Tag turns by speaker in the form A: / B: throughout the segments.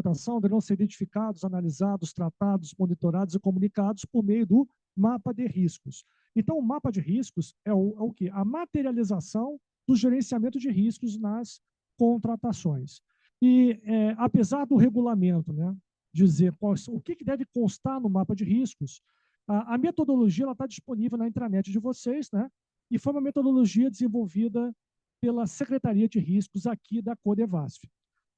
A: contratação deverão ser identificados, analisados, tratados, monitorados e comunicados por meio do mapa de riscos. Então, o mapa de riscos é o quê? A materialização do gerenciamento de riscos nas contratações. E, apesar do regulamento, né, dizer o que deve constar no mapa de riscos, a metodologia está disponível na intranet de vocês, né, e foi uma metodologia desenvolvida pela Secretaria de Riscos aqui da Codevasf.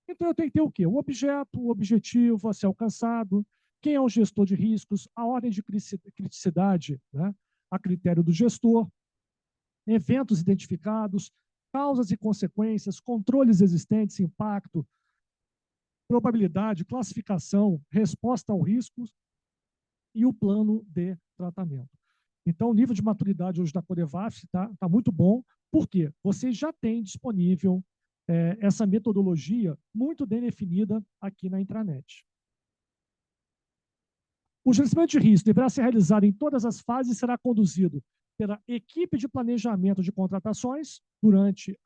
A: Então, eu tenho que ter o quê? O objeto, o objetivo a ser alcançado, quem é o gestor de riscos, a ordem de criticidade, né, a critério do gestor, eventos identificados, causas e consequências, controles existentes, impacto, probabilidade, classificação, resposta ao risco e o plano de tratamento. Então, o nível de maturidade hoje da Codevasf está muito bom, porque vocês já têm disponível essa metodologia muito bem definida aqui na intranet. O gerenciamento de risco deverá ser realizado em todas as fases e será conduzido pela equipe de planejamento de contratações durante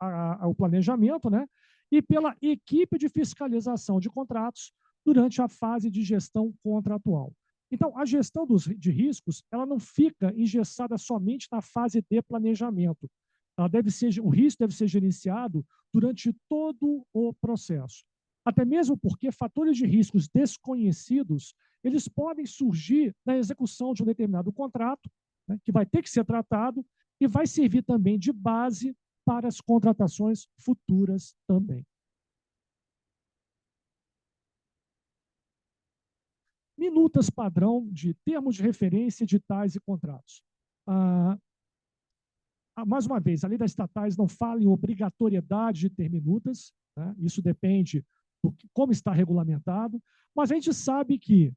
A: o planejamento, né? E pela equipe de fiscalização de contratos durante a fase de gestão contratual. Então, a gestão de riscos, ela não fica engessada somente na fase de planejamento. O risco deve ser gerenciado durante todo o processo. Até mesmo porque fatores de riscos desconhecidos, eles podem surgir na execução de um determinado contrato, né, que vai ter que ser tratado e vai servir também de base para as contratações futuras também. Minutas padrão de termos de referência, editais e contratos. Mais uma vez, a lei das estatais não fala em obrigatoriedade de ter minutas, né? Isso depende de como está regulamentado, mas a gente sabe que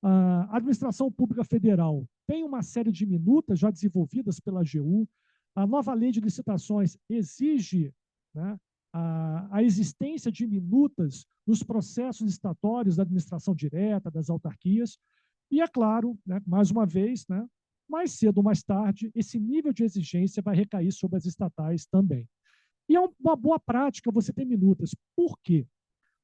A: a administração pública federal tem uma série de minutas já desenvolvidas pela AGU, a nova lei de licitações exige, né, a existência de minutas nos processos licitatórios da administração direta, das autarquias, e é claro, né, mais uma vez, né, mais cedo ou mais tarde, esse nível de exigência vai recair sobre as estatais também. E é uma boa prática você ter minutas. Por quê?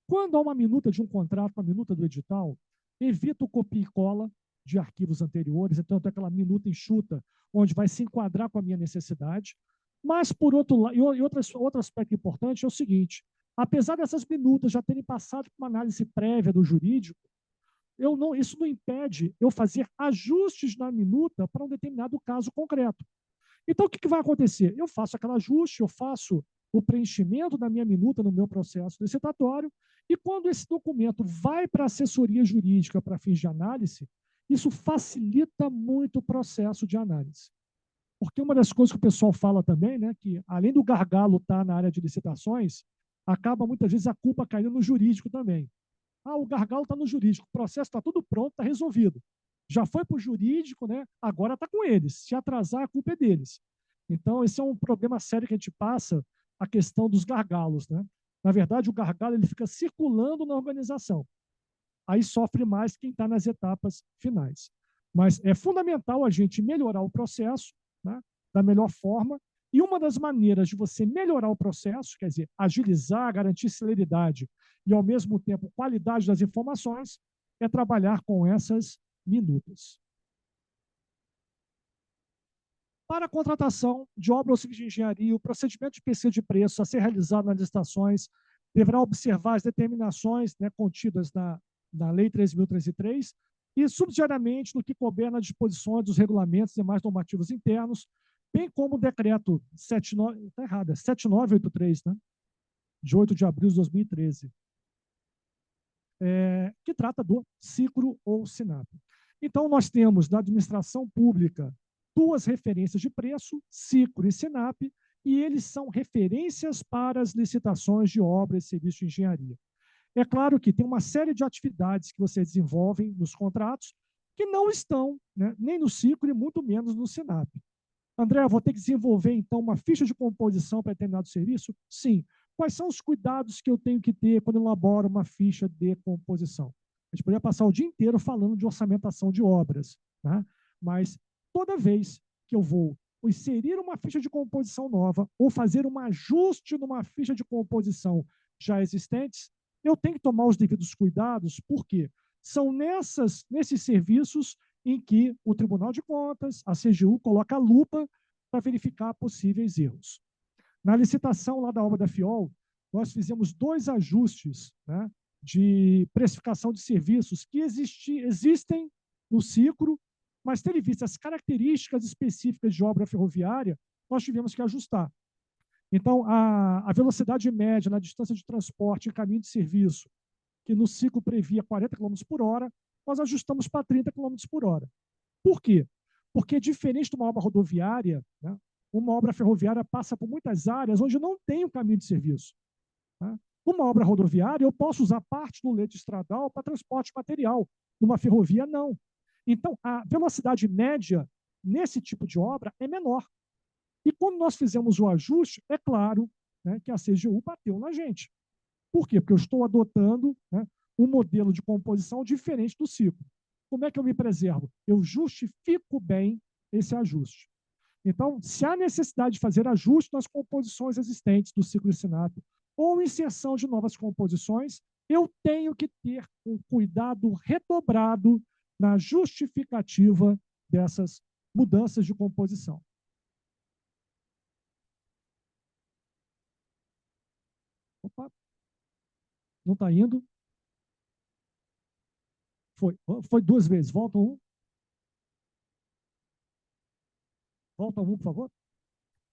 A: Quando há uma minuta de um contrato, uma minuta do edital, evita o copia e cola de arquivos anteriores, então tem aquela minuta enxuta, onde vai se enquadrar com a minha necessidade. Mas, por outro lado, e outro aspecto importante é o seguinte, apesar dessas minutas já terem passado por uma análise prévia do jurídico, isso não impede eu fazer ajustes na minuta para um determinado caso concreto. Então, o que vai acontecer? Eu faço aquele ajuste, eu faço o preenchimento da minha minuta no meu processo licitatório, e quando esse documento vai para a assessoria jurídica para fins de análise, isso facilita muito o processo de análise. Porque uma das coisas que o pessoal fala também, né, que além do gargalo estar na área de licitações, acaba muitas vezes a culpa caindo no jurídico também. O gargalo está no jurídico, o processo está tudo pronto, está resolvido. Já foi para o jurídico, né? Agora está com eles. Se atrasar, a culpa é deles. Então, esse é um problema sério que a gente passa, a questão dos gargalos, né? Na verdade, o gargalo ele fica circulando na organização. Aí sofre mais quem está nas etapas finais. Mas é fundamental a gente melhorar o processo, né, da melhor forma. E uma das maneiras de você melhorar o processo, quer dizer, agilizar, garantir celeridade e, ao mesmo tempo, qualidade das informações, é trabalhar com essas minutas. Para a contratação de obra ou serviço de engenharia, o procedimento de pesquisa de preço a ser realizado nas licitações deverá observar as determinações, né, contidas na Lei 13.303 e, subsidiariamente, no que couber nas disposições dos regulamentos e demais normativos internos, bem como o decreto 7983, né, de 8 de abril de 2013, que trata do CICRO ou SINAP. Então, nós temos na administração pública duas referências de preço, CICRO e SINAP, e eles são referências para as licitações de obras e serviços de engenharia. É claro que tem uma série de atividades que vocês desenvolvem nos contratos que não estão, né, nem no CICRO e muito menos no SINAP. André, eu vou ter que desenvolver, então, uma ficha de composição para determinado serviço? Sim. Quais são os cuidados que eu tenho que ter quando eu elaboro uma ficha de composição? A gente poderia passar o dia inteiro falando de orçamentação de obras, né? Mas toda vez que eu vou inserir uma ficha de composição nova ou fazer um ajuste numa ficha de composição já existentes, eu tenho que tomar os devidos cuidados, porque são nesses serviços em que o Tribunal de Contas, a CGU, coloca a lupa para verificar possíveis erros. Na licitação lá da obra da FIOL, nós fizemos 2 ajustes, né, de precificação de serviços que existem no ciclo, mas tendo em vista as características específicas de obra ferroviária, nós tivemos que ajustar. Então, a velocidade média na distância de transporte em caminho de serviço, que no ciclo previa 40 km por hora, nós ajustamos para 30 km por hora. Por quê? Porque, diferente de uma obra rodoviária, né, uma obra ferroviária passa por muitas áreas onde não tem o caminho de serviço. Né? Uma obra rodoviária, eu posso usar parte do leito estradal para transporte material. Numa ferrovia, não. Então, a velocidade média nesse tipo de obra é menor. E quando nós fizemos o ajuste, é claro, né, que a CGU bateu na gente. Por quê? Porque eu estou adotando, né, um modelo de composição diferente do ciclo. Como é que eu me preservo? Eu justifico bem esse ajuste. Então, se há necessidade de fazer ajuste nas composições existentes do ciclo de SINAP ou inserção de novas composições, eu tenho que ter um cuidado redobrado na justificativa dessas mudanças de composição. Opa, não está indo? Foi 2 vezes. Volta um. Volta um, por favor.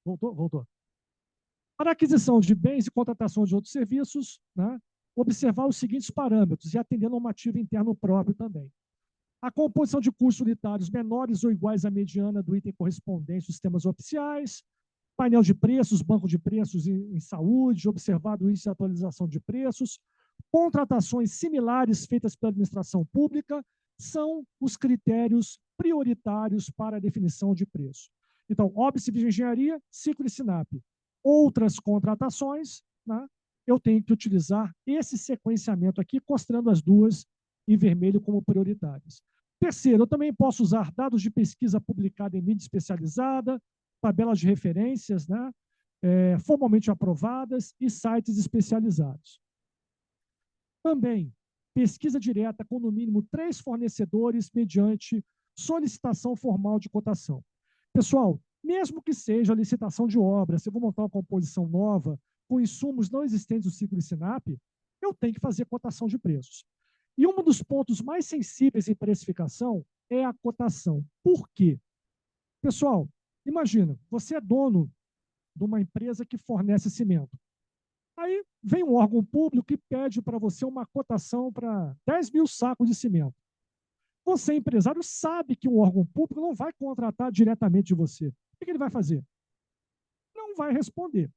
A: Voltou? Voltou. Para aquisição de bens e contratação de outros serviços, né, observar os seguintes parâmetros e atender a normativa interno próprio também. A composição de custos unitários menores ou iguais à mediana do item correspondente dos sistemas oficiais, painel de preços, banco de preços em saúde, observado o índice de atualização de preços, contratações similares feitas pela administração pública, são os critérios prioritários para a definição de preço. Então, óbvio civil de engenharia, ciclo de SINAP. Outras contratações, né, eu tenho que utilizar esse sequenciamento aqui, mostrando as duas em vermelho como prioritárias. Terceiro, eu também posso usar dados de pesquisa publicada em mídia especializada, tabelas de referências, né, formalmente aprovadas e sites especializados. Também, pesquisa direta com no mínimo 3 fornecedores mediante solicitação formal de cotação. Pessoal, mesmo que seja licitação de obra, se eu vou montar uma composição nova, com insumos não existentes do ciclo de SINAP, eu tenho que fazer cotação de preços. E um dos pontos mais sensíveis em precificação é a cotação. Por quê? Pessoal, imagina, você é dono de uma empresa que fornece cimento. Aí vem um órgão público que pede para você uma cotação para 10 mil sacos de cimento. Você, empresário, sabe que um órgão público não vai contratar diretamente de você. O que ele vai fazer? Não vai responder.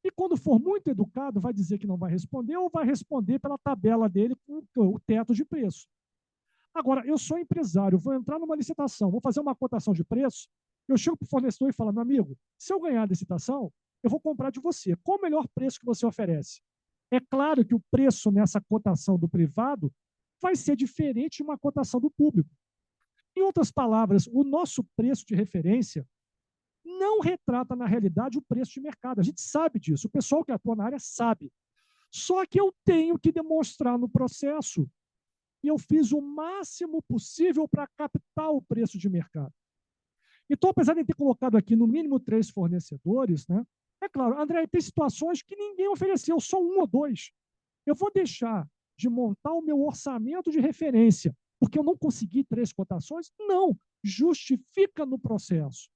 A: E quando for muito educado, vai dizer que não vai responder ou vai responder pela tabela dele com o teto de preço. Agora, eu sou empresário, vou entrar numa licitação, vou fazer uma cotação de preço, eu chego para o fornecedor e falo, meu amigo, se eu ganhar a licitação, eu vou comprar de você. Qual o melhor preço que você oferece? É claro que o preço nessa cotação do privado vai ser diferente de uma cotação do público. Em outras palavras, o nosso preço de referência não retrata, na realidade, o preço de mercado. A gente sabe disso, o pessoal que atua na área sabe. Só que eu tenho que demonstrar no processo e eu fiz o máximo possível para captar o preço de mercado. Então, apesar de ter colocado aqui no mínimo 3 fornecedores, né, é claro, André, tem situações que ninguém ofereceu, só 1 ou 2. Eu vou deixar de montar o meu orçamento de referência, porque eu não consegui 3 cotações? Não, justifica no processo.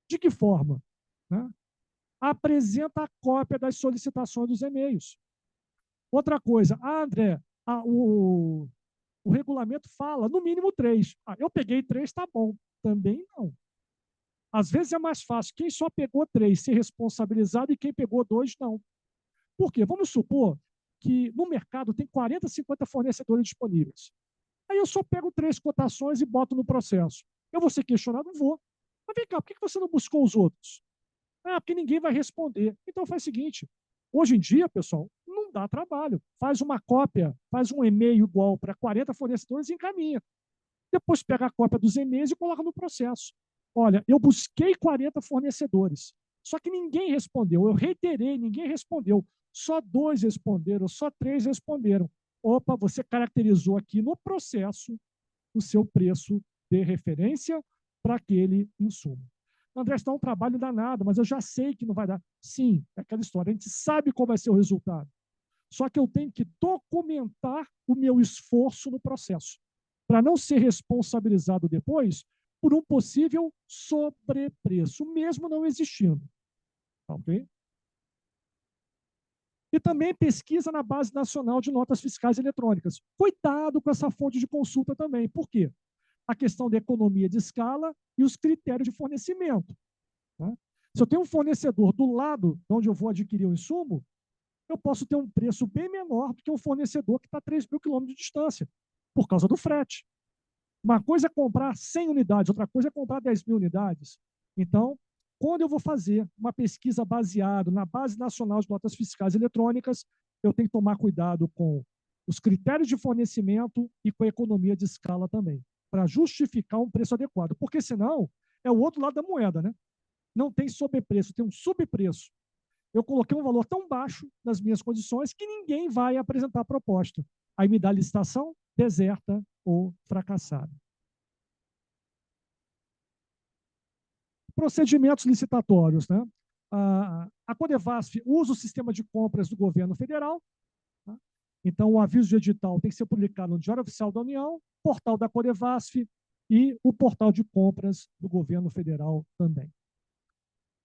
A: De que forma? Né? Apresenta a cópia das solicitações dos e-mails. Outra coisa, André, o regulamento fala no mínimo 3. Eu peguei 3, tá bom. Também não. Às vezes é mais fácil quem só pegou 3 ser responsabilizado e quem pegou 2 não. Por quê? Vamos supor que no mercado tem 40, 50 fornecedores disponíveis. Aí eu só pego 3 cotações e boto no processo. Eu vou ser questionado? Vou. Mas vem cá, por que você não buscou os outros? Porque ninguém vai responder. Então faz o seguinte, hoje em dia, pessoal, não dá trabalho. Faz uma cópia, faz um e-mail igual para 40 fornecedores e encaminha. Depois pega a cópia dos e-mails e coloca no processo. Olha, eu busquei 40 fornecedores, só que ninguém respondeu. Eu reiterei, ninguém respondeu. só 2 responderam, só 3 responderam. Opa, você caracterizou aqui no processo o seu preço de referência para aquele insumo. André, isso dá um trabalho danado, mas eu já sei que não vai dar. Sim, é aquela história. A gente sabe qual vai ser o resultado. Só que eu tenho que documentar o meu esforço no processo, para não ser responsabilizado depois por um possível sobrepreço, mesmo não existindo. Ok? E também pesquisa na Base Nacional de Notas Fiscais Eletrônicas. Cuidado com essa fonte de consulta também. Por quê? A questão da economia de escala e os critérios de fornecimento. Né? Se eu tenho um fornecedor do lado de onde eu vou adquirir o insumo, eu posso ter um preço bem menor do que um fornecedor que está a 3 mil quilômetros de distância, por causa do frete. Uma coisa é comprar 100 unidades, outra coisa é comprar 10 mil unidades. Então, quando eu vou fazer uma pesquisa baseada na Base Nacional de Notas Fiscais Eletrônicas, eu tenho que tomar cuidado com os critérios de fornecimento e com a economia de escala também, para justificar um preço adequado, porque senão é o outro lado da moeda, né? Não tem sobrepreço, tem um subpreço. Eu coloquei um valor tão baixo nas minhas condições que ninguém vai apresentar a proposta. Aí me dá licitação deserta ou fracassada. Procedimentos licitatórios, né? A Codevasf usa o sistema de compras do governo federal. Tá? Então, o aviso de edital tem que ser publicado no Diário Oficial da União, portal da Codevasf e o portal de compras do governo federal também.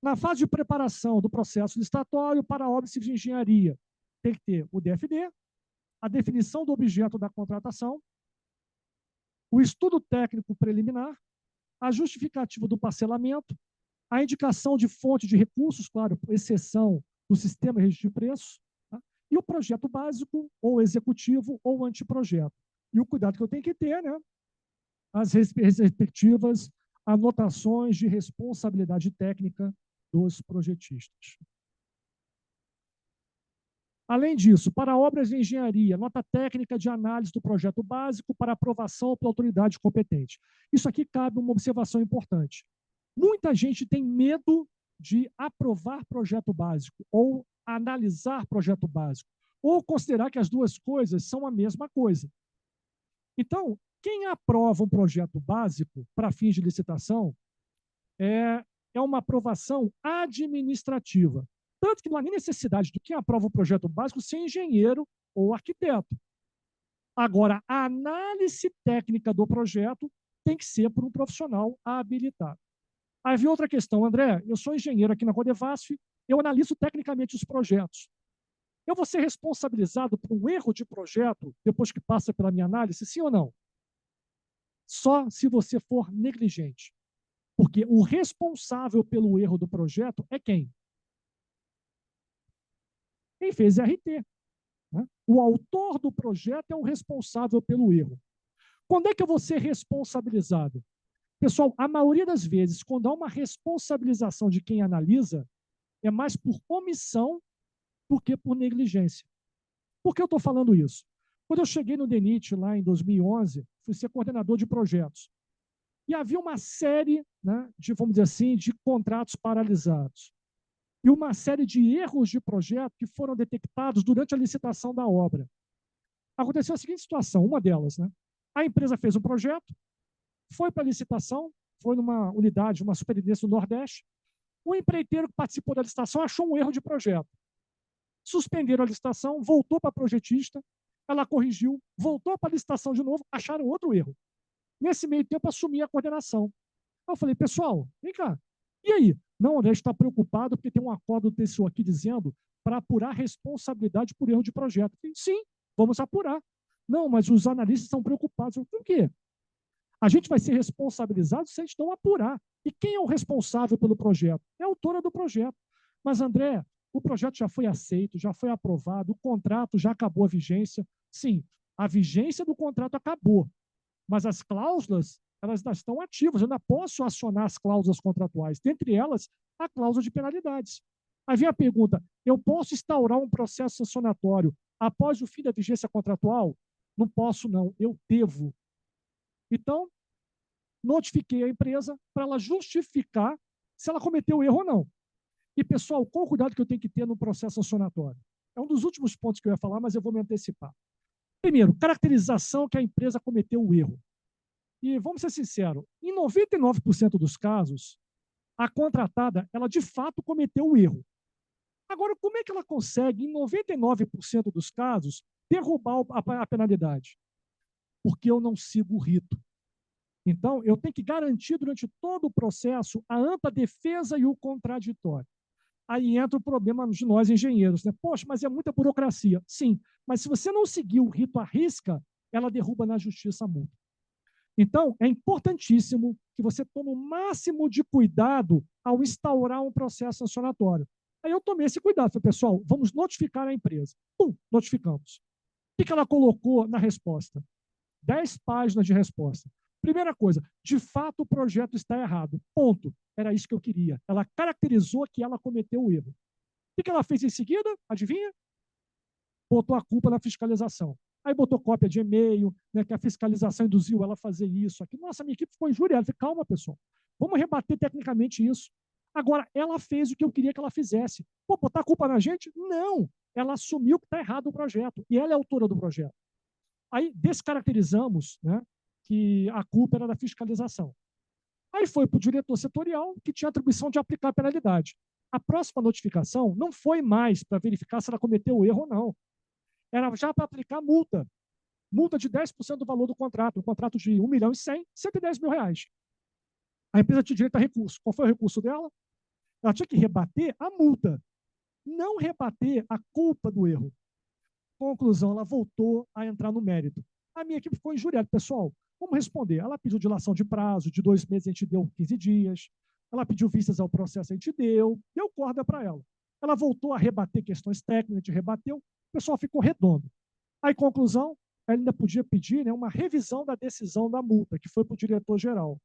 A: Na fase de preparação do processo licitatório para a obra civil de engenharia, tem que ter o DFD, a definição do objeto da contratação, o estudo técnico preliminar, a justificativa do parcelamento, a indicação de fonte de recursos, claro, por exceção do sistema de registro de preços, tá? E o projeto básico, ou executivo, ou anteprojeto. E o cuidado que eu tenho que ter, né? As respectivas anotações de responsabilidade técnica dos projetistas. Além disso, para obras de engenharia, nota técnica de análise do projeto básico para aprovação pela autoridade competente. Isso aqui cabe uma observação importante. Muita gente tem medo de aprovar projeto básico ou analisar projeto básico, ou considerar que as duas coisas são a mesma coisa. Então, quem aprova um projeto básico para fins de licitação é uma aprovação administrativa. Tanto que não há nem necessidade de quem aprova o projeto básico ser engenheiro ou arquiteto. Agora, a análise técnica do projeto tem que ser por um profissional habilitado. Aí havia outra questão, André, eu sou engenheiro aqui na Codevasf, eu analiso tecnicamente os projetos. Eu vou ser responsabilizado por um erro de projeto depois que passa pela minha análise, sim ou não? Só se você for negligente. Porque o responsável pelo erro do projeto é quem? Quem fez RT. Né? O autor do projeto é o responsável pelo erro. Quando é que eu vou ser responsabilizado? Pessoal, a maioria das vezes, quando há uma responsabilização de quem analisa, é mais por omissão do que por negligência. Por que eu estou falando isso? Quando eu cheguei no DENIT lá em 2011, fui ser coordenador de projetos. E havia uma série, né, de, vamos dizer assim, de contratos paralisados. E uma série de erros de projeto que foram detectados durante a licitação da obra. Aconteceu a seguinte situação, uma delas, né? A empresa fez um projeto, foi para a licitação, foi numa unidade, uma superintendência do Nordeste. O empreiteiro que participou da licitação achou um erro de projeto. Suspenderam a licitação, voltou para a projetista, ela corrigiu, voltou para a licitação de novo, acharam outro erro. Nesse meio tempo, assumi a coordenação. Eu falei, pessoal, vem cá, e aí? Não, André está preocupado porque tem um acordo do TCU aqui dizendo para apurar responsabilidade por erro de projeto. Falei, sim, vamos apurar. Não, mas os analistas estão preocupados. Por quê? A gente vai ser responsabilizado se a gente não apurar. E quem é o responsável pelo projeto? É a autora do projeto. Mas, André, o projeto já foi aceito, já foi aprovado, o contrato já acabou a vigência. Sim, a vigência do contrato acabou, mas as cláusulas, elas ainda estão ativas. Eu ainda posso acionar as cláusulas contratuais, dentre elas, a cláusula de penalidades. Aí vem a pergunta, eu posso instaurar um processo sancionatório após o fim da vigência contratual? Não posso, não. Eu devo. Então, notifiquei a empresa para ela justificar se ela cometeu erro ou não. E, pessoal, qual o cuidado que eu tenho que ter no processo sancionatório? É um dos últimos pontos que eu ia falar, mas eu vou me antecipar. Primeiro, caracterização que a empresa cometeu o erro. E vamos ser sinceros, em 99% dos casos, a contratada, ela de fato cometeu o erro. Agora, como é que ela consegue, em 99% dos casos, derrubar a penalidade? Porque eu não sigo o rito. Então, eu tenho que garantir durante todo o processo a ampla defesa e o contraditório. Aí entra o problema de nós, engenheiros, né? Poxa, mas é muita burocracia. Sim, mas se você não seguir o rito à risca, ela derruba na justiça a multa. Então, é importantíssimo que você tome o máximo de cuidado ao instaurar um processo sancionatório. Aí eu tomei esse cuidado. Falei, pessoal, vamos notificar a empresa. Pum, notificamos. O que ela colocou na resposta? 10 páginas de resposta. Primeira coisa, de fato o projeto está errado. Ponto. Era isso que eu queria. Ela caracterizou que ela cometeu o erro. O que ela fez em seguida? Adivinha? Botou a culpa na fiscalização. Aí botou cópia de e-mail, né, que a fiscalização induziu ela a fazer isso. Aqui. Nossa, minha equipe ficou injuriada. Falei, calma, pessoal. Vamos rebater tecnicamente isso. Agora, ela fez o que eu queria que ela fizesse. Pô, botar a culpa na gente? Não. Ela assumiu que está errado o projeto. E ela é autora do projeto. Aí descaracterizamos, né, que a culpa era da fiscalização. Aí foi para o diretor setorial, que tinha atribuição de aplicar a penalidade. A próxima notificação não foi mais para verificar se ela cometeu o erro ou não. Era já para aplicar multa. Multa de 10% do valor do contrato. Um contrato de 1.100.000, 110 mil reais. A empresa tinha direito a recurso. Qual foi o recurso dela? Ela tinha que rebater a multa, não rebater a culpa do erro. Conclusão, ela voltou a entrar no mérito. A minha equipe ficou injuriada. Pessoal, vamos responder. Ela pediu dilação de prazo, de 2 meses a gente deu 15 dias. Ela pediu vistas ao processo, a gente deu corda para ela. Ela voltou a rebater questões técnicas, a gente rebateu, o pessoal ficou redondo. Aí, conclusão, ela ainda podia pedir, né, uma revisão da decisão da multa, que foi para o diretor-geral.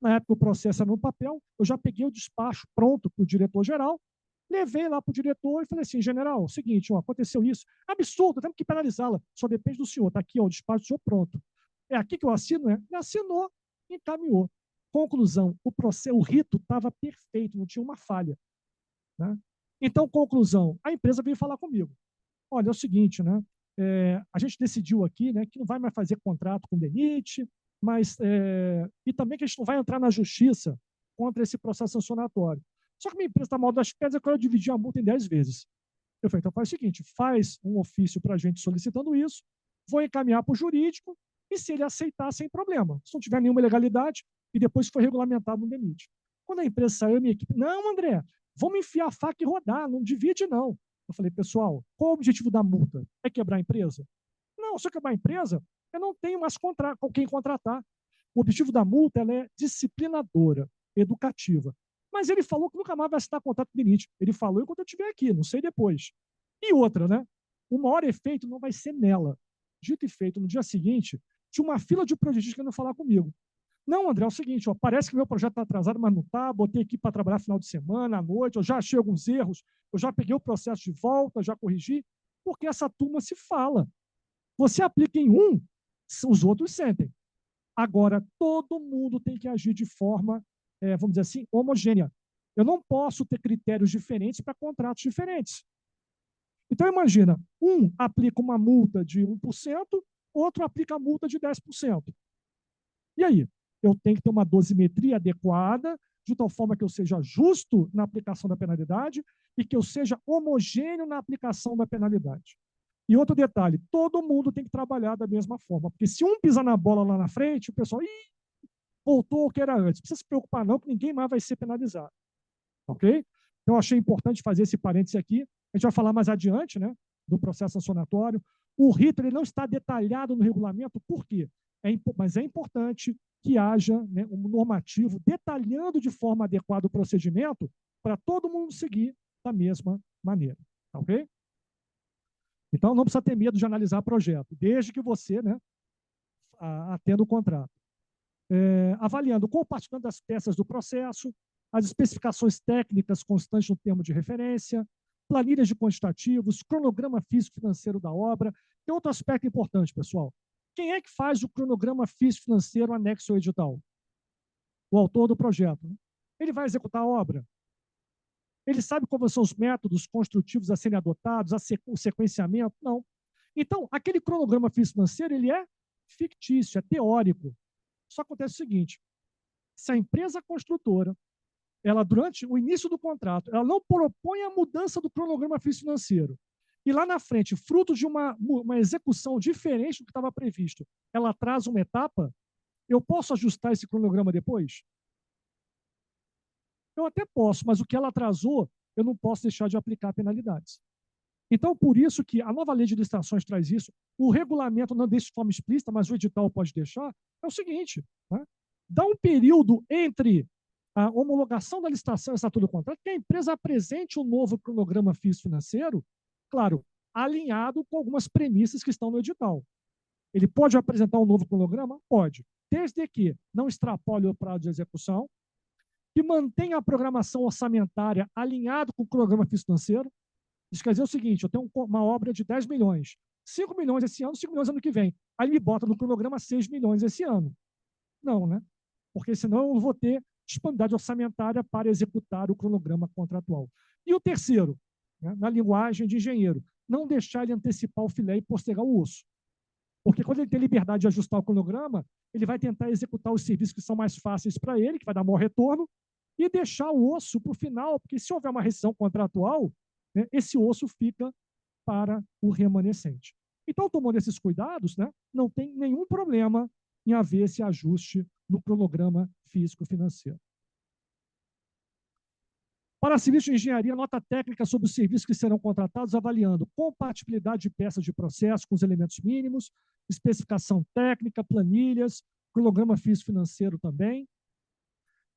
A: Na época, o processo era no papel, eu já peguei o despacho pronto para o diretor-geral, levei lá para o diretor e falei assim, general, é o seguinte, ó, aconteceu isso, absurdo, temos que penalizá-la, só depende do senhor, está aqui, ó, o despacho do senhor pronto. É aqui que eu assino, né? Ele assinou, encaminhou. Conclusão, o rito estava perfeito, não tinha uma falha. Né? Então, conclusão, a empresa veio falar comigo. Olha, é o seguinte, né? A gente decidiu aqui, né, que não vai mais fazer contrato com o DENIT, mas e também que a gente não vai entrar na justiça contra esse processo sancionatório. Só que minha empresa está mal das pernas, eu quero dividir a multa em 10 vezes. Eu falei, então faz o seguinte, faz um ofício para a gente solicitando isso, vou encaminhar para o jurídico, e se ele aceitar, sem problema. Se não tiver nenhuma ilegalidade, e depois foi regulamentado no DENIT. Quando a empresa saiu, minha equipe, não, André, vamos enfiar a faca e rodar, não divide não. Eu falei, pessoal, qual o objetivo da multa? É quebrar a empresa? Não, se eu quebrar a empresa, eu não tenho mais com quem contratar. O objetivo da multa ela é disciplinadora, educativa. Mas ele falou que nunca mais vai assinar contrato com o DENIT. Ele falou enquanto eu estiver aqui, não sei depois. E outra, né? O maior efeito não vai ser nela. Dito e feito, no dia seguinte, tinha uma fila de projetistas querendo falar comigo. Não, André, é o seguinte, ó, parece que meu projeto está atrasado, mas não está, botei aqui para trabalhar final de semana, à noite, eu já achei alguns erros, eu já peguei o processo de volta, já corrigi, porque essa turma se fala. Você aplica em um, os outros sentem. Agora, todo mundo tem que agir de forma, vamos dizer assim, homogênea. Eu não posso ter critérios diferentes para contratos diferentes. Então, imagina, um aplica uma multa de 1%, outro aplica a multa de 10%. E aí? Eu tenho que ter uma dosimetria adequada, de tal forma que eu seja justo na aplicação da penalidade e que eu seja homogêneo na aplicação da penalidade. E outro detalhe, todo mundo tem que trabalhar da mesma forma, porque se um pisar na bola lá na frente, o pessoal voltou ao que era antes. Não precisa se preocupar não, que ninguém mais vai ser penalizado. Ok? Então, achei importante fazer esse parêntese aqui. A gente vai falar mais adiante, né, do processo sancionatório. O rito ele não está detalhado no regulamento, por quê? Mas é importante que haja, né, um normativo detalhando de forma adequada o procedimento para todo mundo seguir da mesma maneira. Ok? Então, não precisa ter medo de analisar projeto, desde que você, né, atenda o contrato. Avaliando o compartilhamento das peças do processo, as especificações técnicas constantes no termo de referência, planilhas de quantitativos, cronograma físico-financeiro da obra. Tem outro aspecto importante, pessoal. Quem é que faz o cronograma físico-financeiro anexo ao edital? O autor do projeto. Né? Ele vai executar a obra? Ele sabe quais são os métodos construtivos a serem adotados, o sequenciamento? Não. Então, aquele cronograma financeiro, ele é fictício, é teórico. Só acontece o seguinte, se a empresa construtora, ela, durante o início do contrato, ela não propõe a mudança do cronograma financeiro, e lá na frente, fruto de uma execução diferente do que estava previsto, ela traz uma etapa, eu posso ajustar esse cronograma depois? Eu até posso, mas o que ela atrasou, eu não posso deixar de aplicar penalidades. Então, por isso que a nova lei de licitações traz isso, o regulamento não deixa de forma explícita, mas o edital pode deixar, é o seguinte, né? Dá um período entre a homologação da licitação e a assinatura do contrato, que a empresa apresente um novo cronograma financeiro, claro, alinhado com algumas premissas que estão no edital. Ele pode apresentar um novo cronograma? Pode, desde que não extrapole o prazo de execução, que mantenha a programação orçamentária alinhado com o cronograma financeiro. Isso quer dizer o seguinte, eu tenho uma obra de 10 milhões, 5 milhões esse ano, 5 milhões ano que vem. Aí me bota no cronograma 6 milhões esse ano. Não, né? Porque senão eu não vou ter disponibilidade orçamentária para executar o cronograma contratual. E o terceiro, né, na linguagem de engenheiro, não deixar ele antecipar o filé e postergar o osso. Porque quando ele tem liberdade de ajustar o cronograma, ele vai tentar executar os serviços que são mais fáceis para ele, que vai dar maior retorno, e deixar o osso para o final, porque se houver uma rescisão contratual, né, esse osso fica para o remanescente. Então, tomando esses cuidados, né, não tem nenhum problema em haver esse ajuste no cronograma físico-financeiro. Para serviços de engenharia, nota técnica sobre os serviços que serão contratados, avaliando compatibilidade de peças de processo com os elementos mínimos, especificação técnica, planilhas, cronograma físico-financeiro também.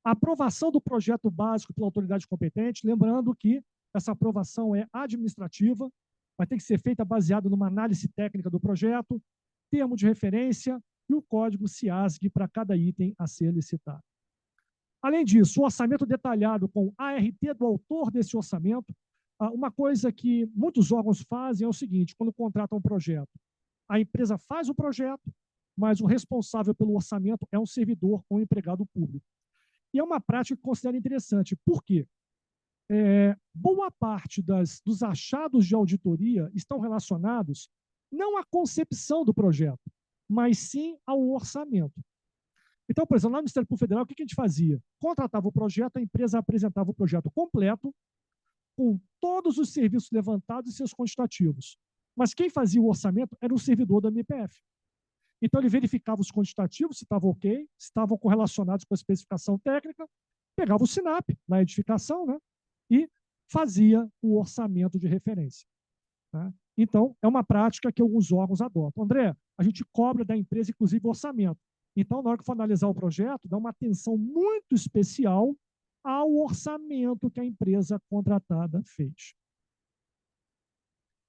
A: A aprovação do projeto básico pela autoridade competente, lembrando que essa aprovação é administrativa, vai ter que ser feita baseada numa análise técnica do projeto, termo de referência e o código CIASG para cada item a ser licitado. Além disso, o orçamento detalhado com ART do autor desse orçamento. Uma coisa que muitos órgãos fazem é o seguinte, quando contratam um projeto, a empresa faz o projeto, mas o responsável pelo orçamento é um servidor ou um empregado público. E é uma prática que considero interessante. Por quê? Boa parte dos achados de auditoria estão relacionados não à concepção do projeto, mas sim ao orçamento. Então, por exemplo, lá no Ministério Público Federal, o que a gente fazia? Contratava o projeto, a empresa apresentava o projeto completo, com todos os serviços levantados e seus quantitativos. Mas quem fazia o orçamento era o servidor da MPF. Então, ele verificava os quantitativos, se estavam ok, se estavam correlacionados com a especificação técnica, pegava o SINAP na edificação, né? E fazia o orçamento de referência. Tá? Então, é uma prática que alguns órgãos adotam. André, a gente cobra da empresa, inclusive, o orçamento. Então, na hora que for analisar o projeto, dá uma atenção muito especial ao orçamento que a empresa contratada fez.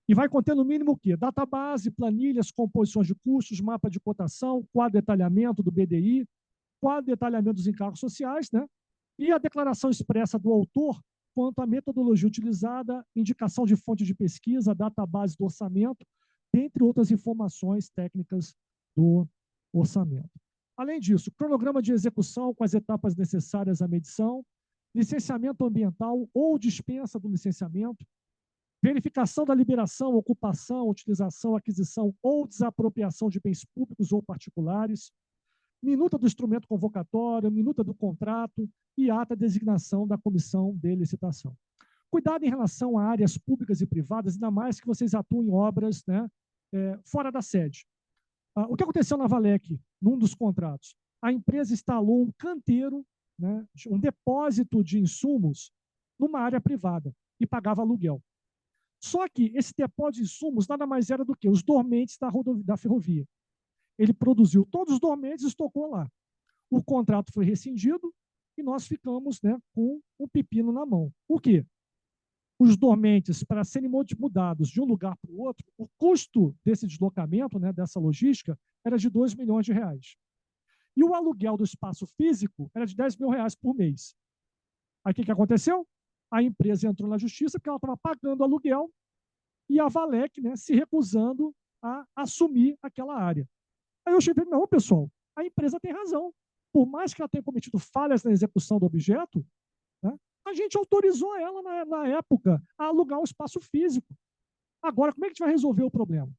A: E vai conter no mínimo o quê? Database, planilhas, composições de custos, mapa de cotação, quadro de detalhamento do BDI, quadro de detalhamento dos encargos sociais, né? E a declaração expressa do autor quanto à metodologia utilizada, indicação de fonte de pesquisa, database do orçamento, dentre outras informações técnicas do orçamento. Além disso, cronograma de execução com as etapas necessárias à medição, licenciamento ambiental ou dispensa do licenciamento, verificação da liberação, ocupação, utilização, aquisição ou desapropriação de bens públicos ou particulares, minuta do instrumento convocatório, minuta do contrato e ata de designação da comissão de licitação. Cuidado em relação a áreas públicas e privadas, ainda mais que vocês atuem em obras, né, fora da sede. O que aconteceu na Valec, num dos contratos? A empresa instalou um canteiro, né, um depósito de insumos numa área privada e pagava aluguel. Só que esse depósito de insumos nada mais era do que os dormentes da ferrovia. Ele produziu todos os dormentes e estocou lá. O contrato foi rescindido e nós ficamos, né, com um pepino na mão. O quê? Os dormentes, para serem mudados de um lugar para o outro, o custo desse deslocamento, né, dessa logística, era de R$2 milhões. E o aluguel do espaço físico era de R$10 mil por mês. Aí o que aconteceu? A empresa entrou na justiça porque ela estava pagando aluguel e a Valec, né, se recusando a assumir aquela área. Aí eu cheguei, não, pessoal, a empresa tem razão. Por mais que ela tenha cometido falhas na execução do objeto, né, A gente autorizou ela, na época, a alugar um espaço físico. Agora, como é que a gente vai resolver o problema?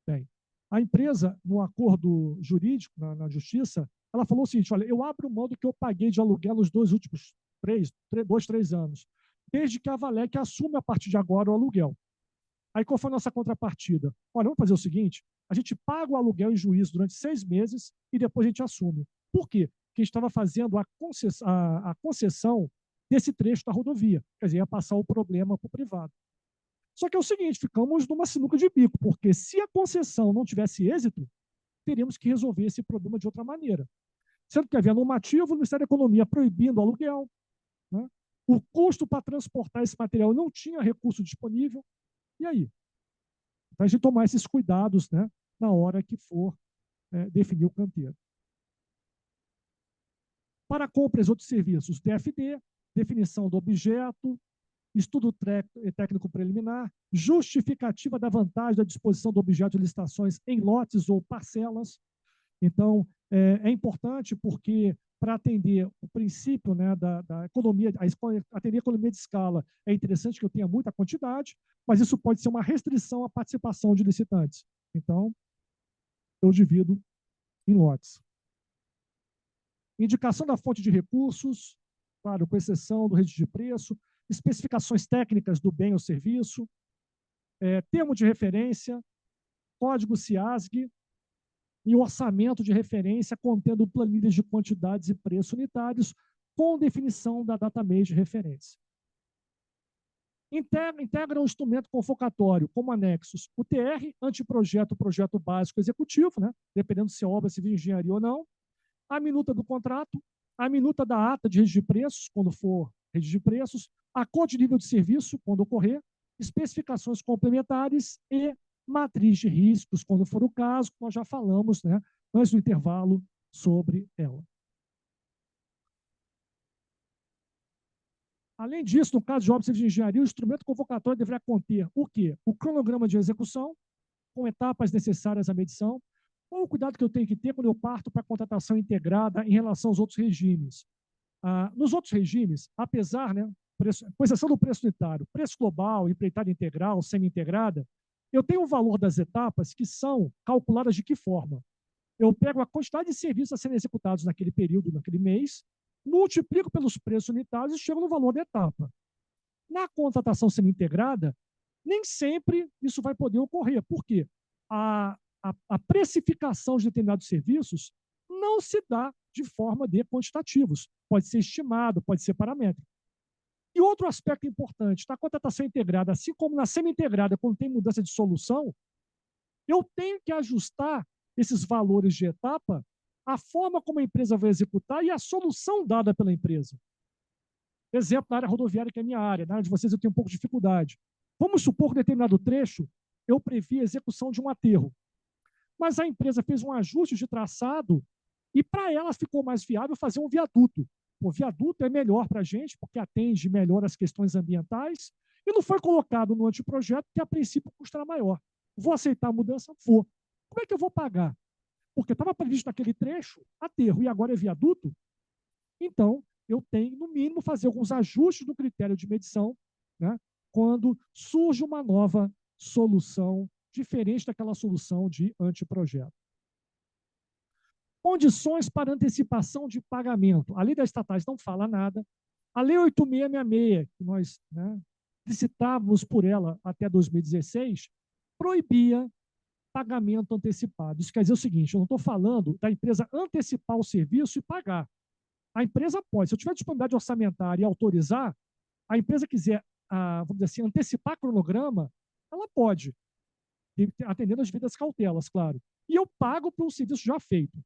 A: Bem, a empresa, no acordo jurídico, na justiça, ela falou o seguinte: olha, eu abro mão do que eu paguei de aluguel nos 2 últimos 3 anos, desde que a Valec assume a partir de agora o aluguel. Aí qual foi a nossa contrapartida? Olha, vamos fazer o seguinte: a gente paga o aluguel em juízo durante 6 meses e depois a gente assume. Por quê? Porque a gente estava fazendo a concessão desse trecho da rodovia. Quer dizer, ia passar o problema para o privado. Só que é o seguinte, ficamos numa sinuca de bico, porque se a concessão não tivesse êxito, teríamos que resolver esse problema de outra maneira. Sendo que havia normativo, o Ministério da Economia proibindo o aluguel, né? O custo para transportar esse material não tinha recurso disponível. E aí? Então, a gente tomar esses cuidados, né, na hora que for definir o canteiro. Para compras e outros serviços, DFD, definição do objeto, estudo técnico preliminar, justificativa da vantagem da disposição do objeto de licitações em lotes ou parcelas. Então, é importante porque, para atender o princípio, né, da economia, atender a economia de escala, é interessante que eu tenha muita quantidade, mas isso pode ser uma restrição à participação de licitantes. Então, eu divido em lotes. Indicação da fonte de recursos, claro, com exceção do registro de preço, especificações técnicas do bem ou serviço, termo de referência, código CIASG e orçamento de referência contendo planilhas de quantidades e preços unitários com definição da data mês de referência. Integra um instrumento convocatório como anexos o TR, anteprojeto, projeto básico executivo, né, dependendo se é obra civil, engenharia ou não, a minuta do contrato, a minuta da ata de registro de preços, quando for registro de preços, a código de nível de serviço, quando ocorrer, especificações complementares e matriz de riscos, quando for o caso, nós já falamos, né, antes do intervalo, sobre ela. Além disso, no caso de obras de engenharia, o instrumento convocatório deverá conter o quê? O cronograma de execução, com etapas necessárias à medição, qual o cuidado que eu tenho que ter quando eu parto para a contratação integrada em relação aos outros regimes? Nos outros regimes, apesar, né, com exceção do preço unitário, preço global, empreitada integral, semi-integrada, eu tenho o valor das etapas que são calculadas de que forma? Eu pego a quantidade de serviços a serem executados naquele período, naquele mês, multiplico pelos preços unitários e chego no valor da etapa. Na contratação semi-integrada, nem sempre isso vai poder ocorrer. Por quê? A precificação de determinados serviços não se dá de forma de quantitativos. Pode ser estimado, pode ser paramétrico. E outro aspecto importante, na contratação integrada, assim como na semi-integrada, quando tem mudança de solução, eu tenho que ajustar esses valores de etapa à forma como a empresa vai executar e a solução dada pela empresa. Exemplo, na área rodoviária, que é a minha área, na área de vocês eu tenho um pouco de dificuldade. Vamos supor que em determinado trecho eu previ a execução de um aterro, mas a empresa fez um ajuste de traçado e para ela ficou mais viável fazer um viaduto. O viaduto é melhor para a gente, porque atende melhor as questões ambientais, e não foi colocado no anteprojeto, que a princípio custará maior. Vou aceitar a mudança? Vou. Como é que eu vou pagar? Porque estava previsto naquele trecho aterro e agora é viaduto? Então, eu tenho, no mínimo, fazer alguns ajustes no critério de medição, né, quando surge uma nova solução, diferente daquela solução de anteprojeto. Condições para antecipação de pagamento. A lei das estatais não fala nada. A lei 8666, que nós, né, licitávamos por ela até 2016, proibia pagamento antecipado. Isso quer dizer o seguinte, eu não estou falando da empresa antecipar o serviço e pagar. A empresa pode, se eu tiver disponibilidade orçamentária e autorizar, a empresa quiser, vamos dizer assim, antecipar cronograma, ela pode, atendendo as devidas cautelas, claro. E eu pago por um serviço já feito.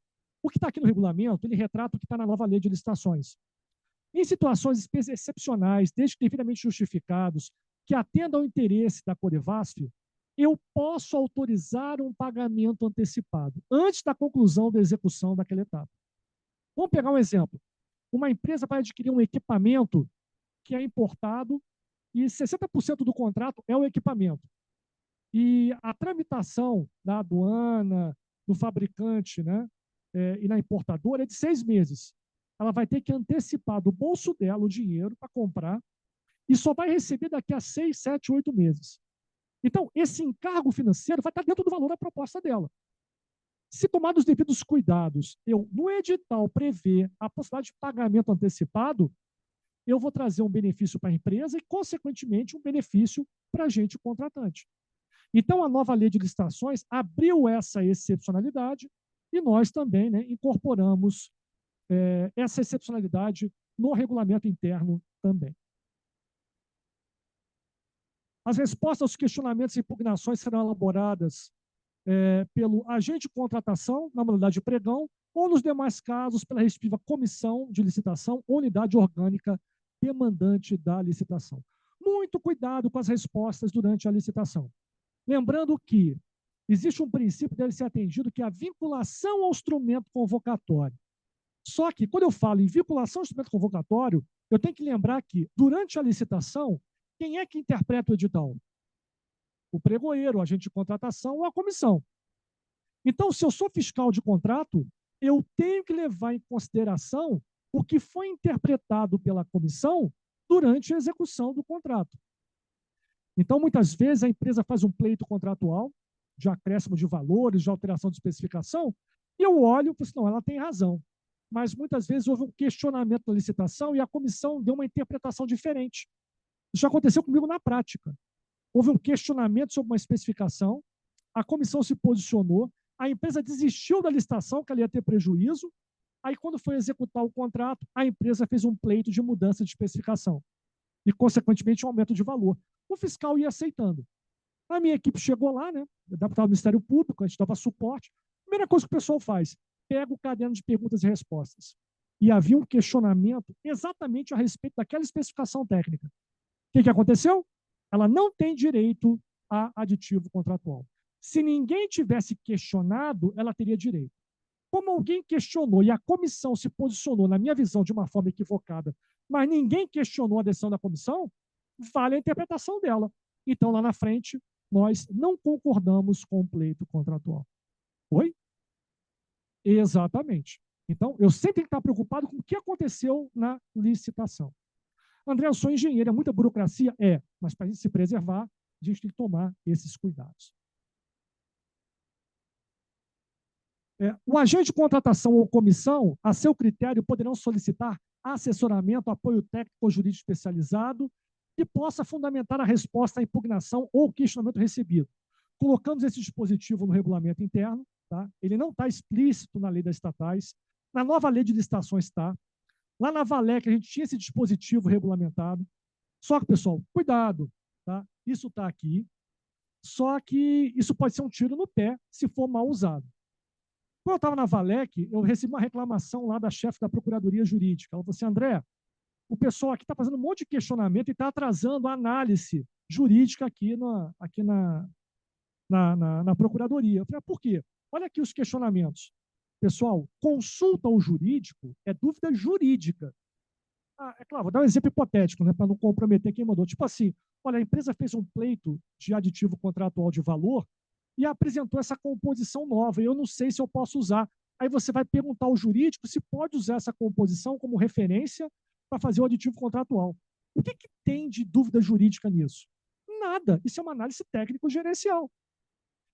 A: O que está aqui no regulamento, ele retrata o que está na nova lei de licitações. Em situações excepcionais, desde que devidamente justificados, que atendam ao interesse da Corevasf, eu posso autorizar um pagamento antecipado, antes da conclusão da execução daquela etapa. Vamos pegar um exemplo. Uma empresa vai adquirir um equipamento que é importado e 60% do contrato é o equipamento. E a tramitação da aduana, do fabricante, né, e na importadora é de 6 meses. ela vai ter que antecipar do bolso dela o dinheiro para comprar e só vai receber daqui a 6, 7, 8 meses. Então, esse encargo financeiro vai estar dentro do valor da proposta dela. Se tomados os devidos cuidados, eu, no edital, prever a possibilidade de pagamento antecipado, eu vou trazer um benefício para a empresa e, consequentemente, um benefício para a gente, contratante. Então, a nova lei de licitações abriu essa excepcionalidade e nós também, né, incorporamos essa excepcionalidade no regulamento interno também. As respostas aos questionamentos e impugnações serão elaboradas pelo agente de contratação, na modalidade de pregão, ou, nos demais casos, pela respectiva comissão de licitação ou unidade orgânica demandante da licitação. Muito cuidado com as respostas durante a licitação. Lembrando que existe um princípio que deve ser atendido, que é a vinculação ao instrumento convocatório. Só que, quando eu falo em vinculação ao instrumento convocatório, eu tenho que lembrar que, durante a licitação, quem é que interpreta o edital? O pregoeiro, o agente de contratação ou a comissão. Então, se eu sou fiscal de contrato, eu tenho que levar em consideração o que foi interpretado pela comissão durante a execução do contrato. Então, muitas vezes, a empresa faz um pleito contratual de acréscimo de valores, de alteração de especificação, e eu olho e falo assim, não, ela tem razão. Mas muitas vezes houve um questionamento na licitação e a comissão deu uma interpretação diferente. Isso já aconteceu comigo na prática. Houve um questionamento sobre uma especificação, a comissão se posicionou, a empresa desistiu da licitação, que ela ia ter prejuízo, aí quando foi executar o contrato, a empresa fez um pleito de mudança de especificação e, consequentemente, um aumento de valor. O fiscal ia aceitando. A minha equipe chegou lá, né? Adaptado ao Ministério Público, a gente dava suporte. A primeira coisa que o pessoal faz, pega o caderno de perguntas e respostas. E havia um questionamento exatamente a respeito daquela especificação técnica. O que aconteceu? Ela não tem direito a aditivo contratual. Se ninguém tivesse questionado, ela teria direito. Como alguém questionou e a comissão se posicionou, na minha visão, de uma forma equivocada, mas ninguém questionou a decisão da comissão, vale a interpretação dela. Então, lá na frente, nós não concordamos com o pleito contratual. Oi? Exatamente. Então, eu sempre tenho que estar preocupado com o que aconteceu na licitação. André, eu sou engenheiro, é muita burocracia? É, mas para a gente se preservar, a gente tem que tomar esses cuidados. O agente de contratação ou comissão, a seu critério, poderão solicitar assessoramento, apoio técnico ou jurídico especializado que possa fundamentar a resposta à impugnação ou questionamento recebido. Colocamos esse dispositivo no regulamento interno, tá? Ele não está explícito na lei das estatais, na nova lei de licitações está. Lá na Valec a gente tinha esse dispositivo regulamentado. Só que, pessoal, cuidado, tá? Isso está aqui, só que isso pode ser um tiro no pé se for mal usado. Quando eu estava na Valec, eu recebi uma reclamação lá da chefe da Procuradoria Jurídica. Ela falou assim, André, o pessoal aqui está fazendo um monte de questionamento e está atrasando a análise jurídica aqui na Procuradoria. Eu falei, por quê? Olha aqui os questionamentos. Pessoal, consulta ao jurídico é dúvida jurídica. É claro, vou dar um exemplo hipotético, né, para não comprometer quem mandou. Tipo assim, olha, a empresa fez um pleito de aditivo contratual de valor e apresentou essa composição nova, e eu não sei se eu posso usar. Aí você vai perguntar ao jurídico se pode usar essa composição como referência para fazer o aditivo contratual. O que tem de dúvida jurídica nisso? Nada. Isso é uma análise técnico-gerencial.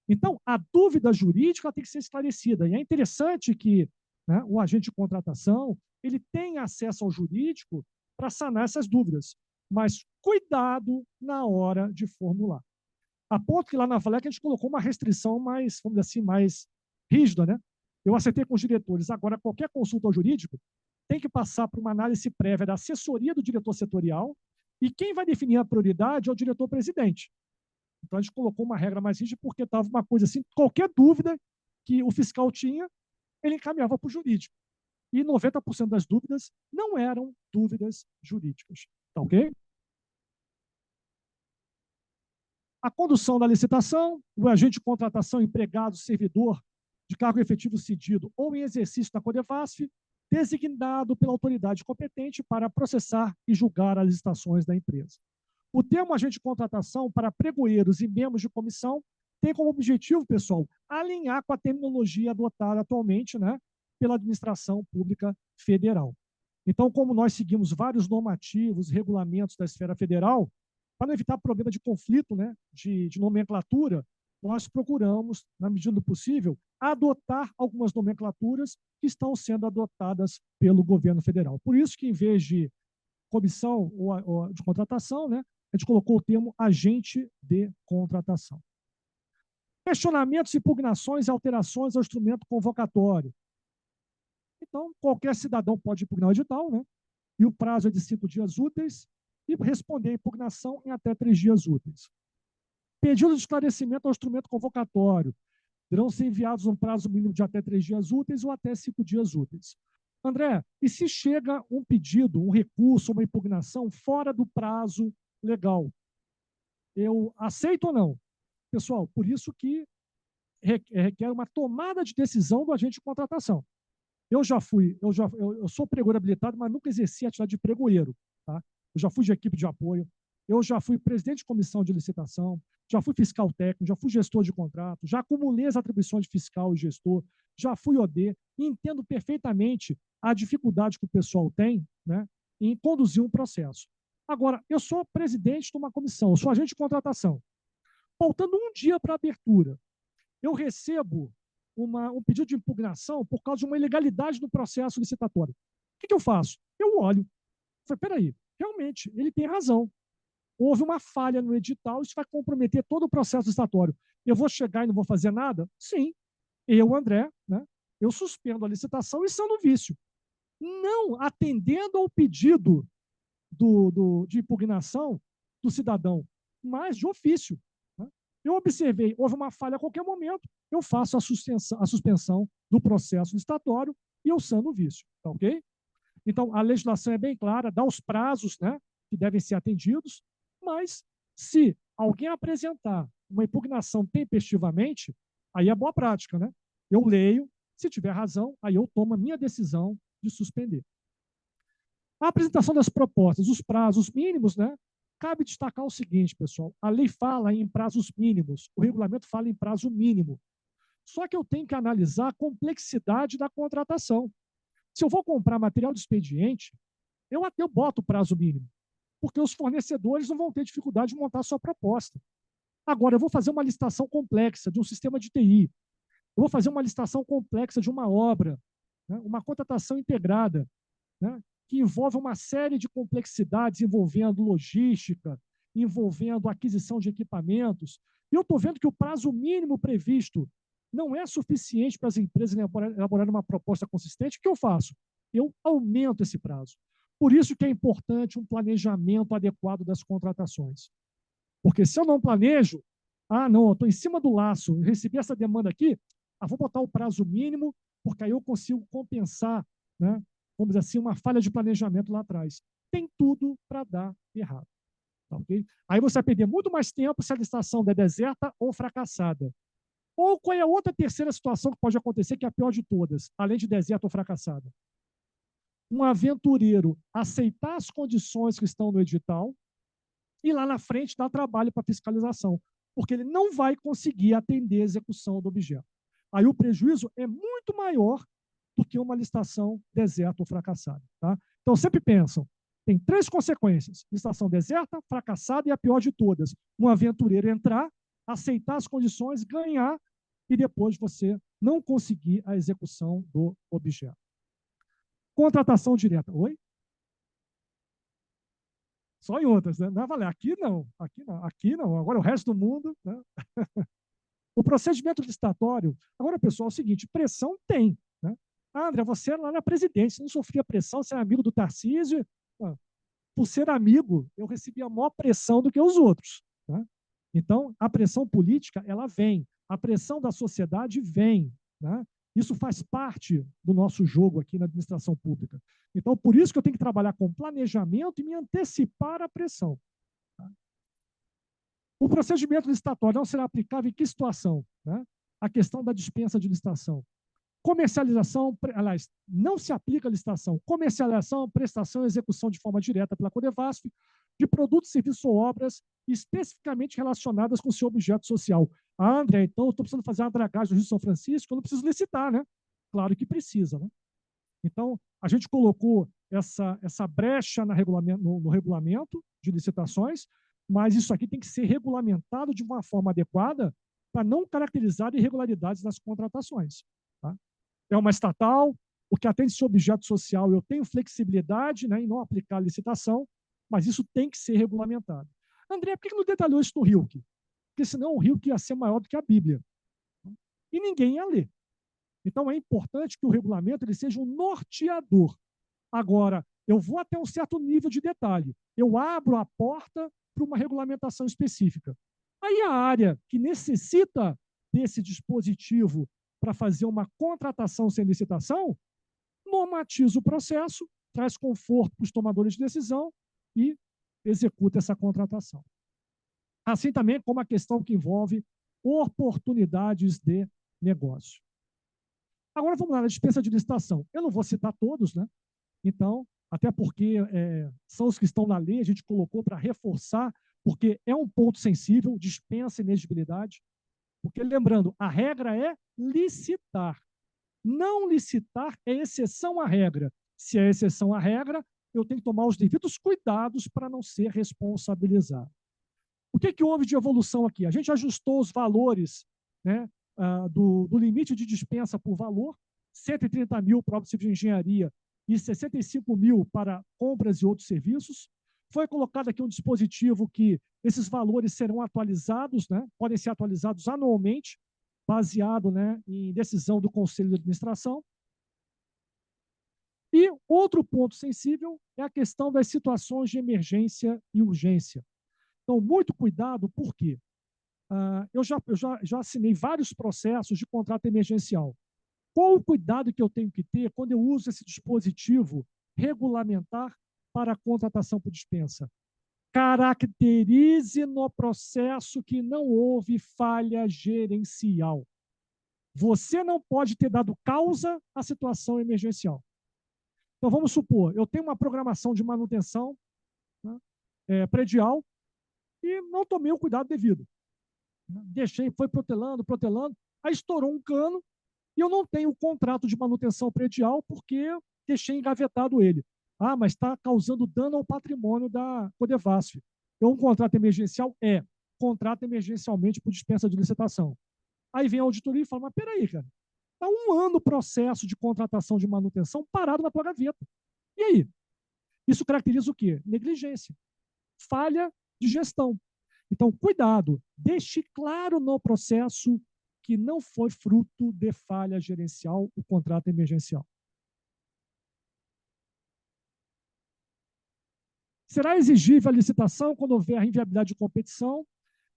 A: Então, a dúvida jurídica tem que ser esclarecida. E é interessante que, né, o agente de contratação ele tem acesso ao jurídico para sanar essas dúvidas. Mas cuidado na hora de formular. A ponto que lá na Valec a gente colocou uma restrição mais, vamos dizer assim, mais rígida, né? Eu acertei com os diretores. Agora, qualquer consulta ao jurídico tem que passar por uma análise prévia da assessoria do diretor setorial e quem vai definir a prioridade é o diretor-presidente. Então, a gente colocou uma regra mais rígida porque estava uma coisa assim, qualquer dúvida que o fiscal tinha, ele encaminhava para o jurídico. E 90% das dúvidas não eram dúvidas jurídicas. Tá ok? A condução da licitação, o agente de contratação, empregado, servidor de cargo efetivo cedido ou em exercício da Codevasf, designado pela autoridade competente para processar e julgar as licitações da empresa. O termo agente de contratação para pregoeiros e membros de comissão tem como objetivo, pessoal, alinhar com a terminologia adotada atualmente, né, pela administração pública federal. Então, como nós seguimos vários normativos, regulamentos da esfera federal, para evitar problema de conflito, né, de nomenclatura, nós procuramos, na medida do possível, adotar algumas nomenclaturas que estão sendo adotadas pelo governo federal. Por isso que, em vez de comissão ou de contratação, né, a gente colocou o termo agente de contratação. Questionamentos, impugnações e alterações ao instrumento convocatório. Então, qualquer cidadão pode impugnar o edital, né? E o prazo é de 5 dias úteis, e responder a impugnação em até 3 dias úteis. Pedido de esclarecimento ao instrumento convocatório. Deverão ser enviados um prazo mínimo de até 3 dias úteis ou até 5 dias úteis. André, e se chega um pedido, um recurso, uma impugnação fora do prazo legal? Eu aceito ou não? Pessoal, por isso que requer uma tomada de decisão do agente de contratação. Eu sou pregoeiro habilitado, mas nunca exerci a atividade de pregoeiro. Tá? Eu já fui de equipe de apoio, eu já fui presidente de comissão de licitação, já fui fiscal técnico, já fui gestor de contrato, já acumulei as atribuições de fiscal e gestor, já fui OD, e entendo perfeitamente a dificuldade que o pessoal tem, né, em conduzir um processo. Agora, eu sou presidente de uma comissão, eu sou agente de contratação. Faltando um dia para a abertura, eu recebo um pedido de impugnação por causa de uma ilegalidade no processo licitatório. O que eu faço? Eu olho. Falei, peraí, realmente, ele tem razão. Houve uma falha no edital, isso vai comprometer todo o processo licitatório. Eu vou chegar e não vou fazer nada? Sim. Eu, André, né, eu suspendo a licitação e sando vício. Não atendendo ao pedido de impugnação do cidadão, mas de ofício. Né? Eu observei, houve uma falha a qualquer momento, eu faço a suspensão do processo licitatório e eu sano o vício. Tá ok? Então, a legislação é bem clara, dá os prazos, né, que devem ser atendidos, mas se alguém apresentar uma impugnação tempestivamente, aí é boa prática, né? Eu leio, se tiver razão, aí eu tomo a minha decisão de suspender. A apresentação das propostas, os prazos mínimos, né? Cabe destacar o seguinte, pessoal, a lei fala em prazos mínimos, o regulamento fala em prazo mínimo. Só que eu tenho que analisar a complexidade da contratação. Se eu vou comprar material de expediente, eu até boto o prazo mínimo, porque os fornecedores não vão ter dificuldade de montar a sua proposta. Agora, eu vou fazer uma licitação complexa de um sistema de TI, eu vou fazer uma licitação complexa de uma obra, né, uma contratação integrada, né, que envolve uma série de complexidades envolvendo logística, envolvendo aquisição de equipamentos, e eu estou vendo que o prazo mínimo previsto não é suficiente para as empresas elaborarem uma proposta consistente. O que eu faço? Eu aumento esse prazo. Por isso que é importante um planejamento adequado das contratações. Porque se eu não planejo, não, eu estou em cima do laço, eu recebi essa demanda aqui, vou botar o prazo mínimo, porque aí eu consigo compensar, né, vamos dizer assim, uma falha de planejamento lá atrás. Tem tudo para dar errado. Tá, okay? Aí você vai perder muito mais tempo se a licitação der deserta ou fracassada. Ou qual é a outra terceira situação que pode acontecer, que é a pior de todas, além de deserta ou fracassada? Um aventureiro aceitar as condições que estão no edital e lá na frente dar trabalho para fiscalização, porque ele não vai conseguir atender a execução do objeto. Aí o prejuízo é muito maior do que uma licitação deserta ou fracassada. Tá? Então, sempre pensam, tem 3 consequências: licitação deserta, fracassada e a pior de todas, um aventureiro entrar, aceitar as condições, ganhar e depois você não conseguir a execução do objeto. Contratação direta. Oi? Só em outras, né? Não vai valer. Aqui não, aqui não, aqui não. Agora o resto do mundo, né? O procedimento licitatório. Agora, pessoal, é o seguinte: pressão tem. Né? André, você lá na presidência, você não sofria pressão, você é amigo do Tarcísio. Por ser amigo, eu recebia maior pressão do que os outros. Tá? Então, a pressão política, ela vem. A pressão da sociedade vem. Né? Isso faz parte do nosso jogo aqui na administração pública. Então, por isso que eu tenho que trabalhar com planejamento e me antecipar à pressão. Tá? O procedimento licitatório não será aplicável em que situação? Né? A questão da dispensa de licitação. Comercialização, aliás, não se aplica a licitação. Comercialização, prestação e execução de forma direta pela Codevasf de produtos, serviços ou obras especificamente relacionadas com seu objeto social. André, então eu estou precisando fazer uma dragagem no Rio São Francisco, eu não preciso licitar, né? Claro que precisa, né? Então, a gente colocou essa brecha no regulamento de licitações, mas isso aqui tem que ser regulamentado de uma forma adequada para não caracterizar irregularidades nas contratações. Tá? É uma estatal, o que atende esse objeto social, eu tenho flexibilidade, né, em não aplicar a licitação, mas isso tem que ser regulamentado. André, por que não detalhou isso no RIUC? Porque senão o RIUC ia ser maior do que a Bíblia. E ninguém ia ler. Então, é importante que o regulamento ele seja um norteador. Agora, eu vou até um certo nível de detalhe. Eu abro a porta para uma regulamentação específica. Aí a área que necessita desse dispositivo para fazer uma contratação sem licitação, normatiza o processo, traz conforto para os tomadores de decisão e executa essa contratação. Assim também como a questão que envolve oportunidades de negócio. Agora vamos lá, na dispensa de licitação. Eu não vou citar todos, né? Então, até porque são os que estão na lei, a gente colocou para reforçar, porque é um ponto sensível, dispensa inexigibilidade. Porque, lembrando, a regra é licitar. Não licitar é exceção à regra. Se é exceção à regra, eu tenho que tomar os devidos cuidados para não ser responsabilizado. O que houve de evolução aqui? A gente ajustou os valores, né, do limite de dispensa por valor, 130 mil para obra civil de engenharia e 65 mil para compras e outros serviços. Foi colocado aqui um dispositivo que esses valores serão atualizados, né, podem ser atualizados anualmente, baseado, né, em decisão do Conselho de Administração. E outro ponto sensível é a questão das situações de emergência e urgência. Então, muito cuidado, por quê? Eu já assinei vários processos de contrato emergencial. Qual o cuidado que eu tenho que ter quando eu uso esse dispositivo regulamentar para a contratação por dispensa? Caracterize no processo que não houve falha gerencial. Você não pode ter dado causa à situação emergencial. Então, vamos supor, eu tenho uma programação de manutenção, né, predial, e não tomei o cuidado devido. Deixei, foi protelando, aí estourou um cano e eu não tenho o contrato de manutenção predial porque deixei engavetado ele. Ah, mas está causando dano ao patrimônio da Codevasf. Então, um contrato emergencial contrato emergencialmente por dispensa de licitação. Aí vem a auditoria e fala, mas peraí, cara, está 1 ano o processo de contratação de manutenção parado na tua gaveta. E aí? Isso caracteriza o quê? Negligência. Falha de gestão. Então, cuidado, deixe claro no processo que não foi fruto de falha gerencial o contrato emergencial. Será exigível a licitação quando houver inviabilidade de competição?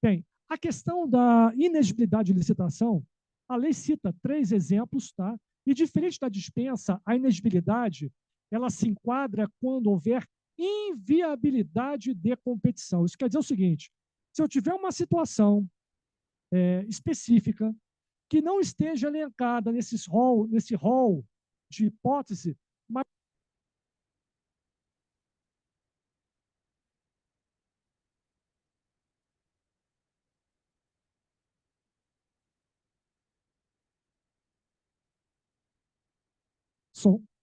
A: Bem, a questão da inexigibilidade de licitação, a lei cita 3 exemplos, tá? E diferente da dispensa, a inexigibilidade, ela se enquadra quando houver inviabilidade de competição. Isso quer dizer o seguinte, se eu tiver uma situação específica que não esteja elencada nesse rol de hipótese, mas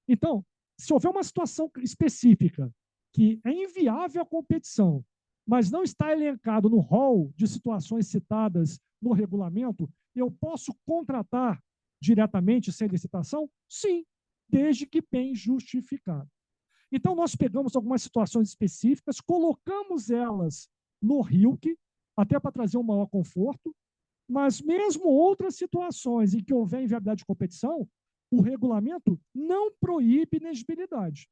A: então, se houver uma situação específica que é inviável a competição, mas não está elencado no rol de situações citadas no regulamento, eu posso contratar diretamente sem licitação? Sim, desde que bem justificado. Então, nós pegamos algumas situações específicas, colocamos elas no RIUC, até para trazer um maior conforto, mas mesmo outras situações em que houver inviabilidade de competição, o regulamento não proíbe inexigibilidade.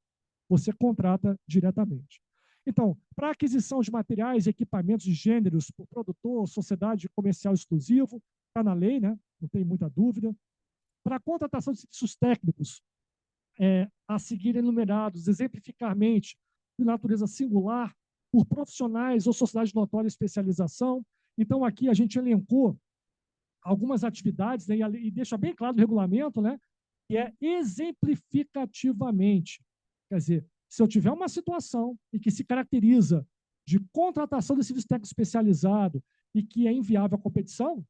A: Você contrata diretamente. Então, para aquisição de materiais, equipamentos e gêneros por produtor, sociedade comercial exclusivo, está na lei, né? Não tem muita dúvida. Para a contratação de serviços técnicos, a seguir enumerados, exemplificarmente, de natureza singular, por profissionais ou sociedade de notória especialização. Então, aqui a gente elencou algumas atividades, né, e deixa bem claro no regulamento, né, que é exemplificativamente. Quer dizer, se eu tiver uma situação em que se caracteriza de contratação de serviço técnico especializado e que é inviável à competição,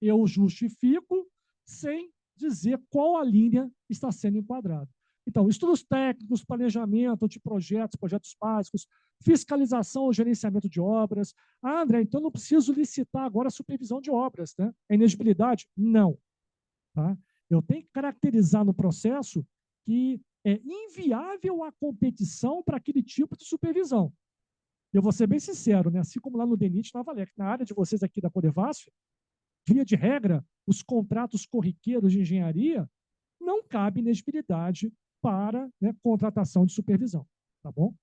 A: eu justifico sem dizer qual a linha está sendo enquadrada. Então, estudos técnicos, planejamento de projetos, projetos básicos, fiscalização ou gerenciamento de obras. Ah, André, então não preciso licitar agora a supervisão de obras, né? A inegibilidade? Não. Tá? Eu tenho que caracterizar no processo que é inviável a competição para aquele tipo de supervisão. Eu vou ser bem sincero, né? Assim como lá no DENIT, na Valec, na área de vocês aqui da Codevasf, via de regra, os contratos corriqueiros de engenharia não cabe inegibilidade para, né, contratação de supervisão, tá bom?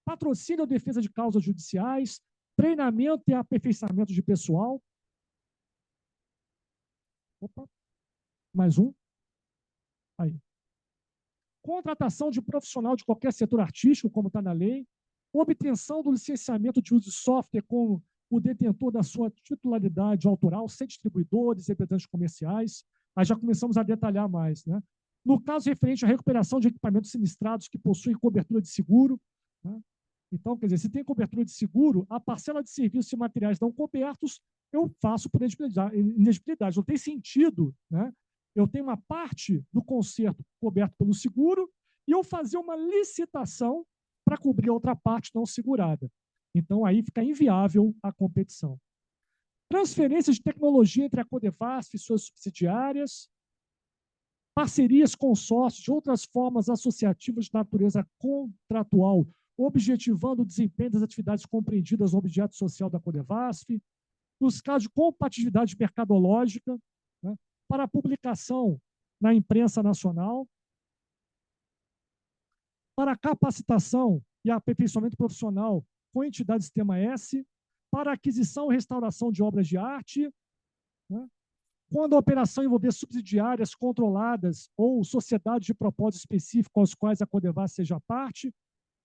A: Patrocínio ou defesa de causas judiciais, treinamento e aperfeiçoamento de pessoal. Opa, mais um. Aí. Contratação de profissional de qualquer setor artístico, como está na lei. Obtenção do licenciamento de uso de software com o detentor da sua titularidade autoral, sem distribuidores, representantes comerciais. Aí já começamos a detalhar mais, né? No caso referente à recuperação de equipamentos sinistrados que possuem cobertura de seguro, né? Então, quer dizer, se tem cobertura de seguro, a parcela de serviços e materiais não cobertos, eu faço por inegibilidade. Não tem sentido, né? Eu tenho uma parte do conserto coberto pelo seguro e eu fazer uma licitação para cobrir a outra parte não segurada. Então, aí fica inviável a competição. Transferência de tecnologia entre a Codevasf e suas subsidiárias, parcerias, consórcios de outras formas associativas de natureza contratual, objetivando o desempenho das atividades compreendidas no objeto social da Codevasf, nos casos de compatibilidade mercadológica, né, para publicação na imprensa nacional, para capacitação e aperfeiçoamento profissional com entidades do Sistema S, para aquisição e restauração de obras de arte, né, quando a operação envolver subsidiárias controladas ou sociedades de propósito específico aos quais a Codevasf seja parte.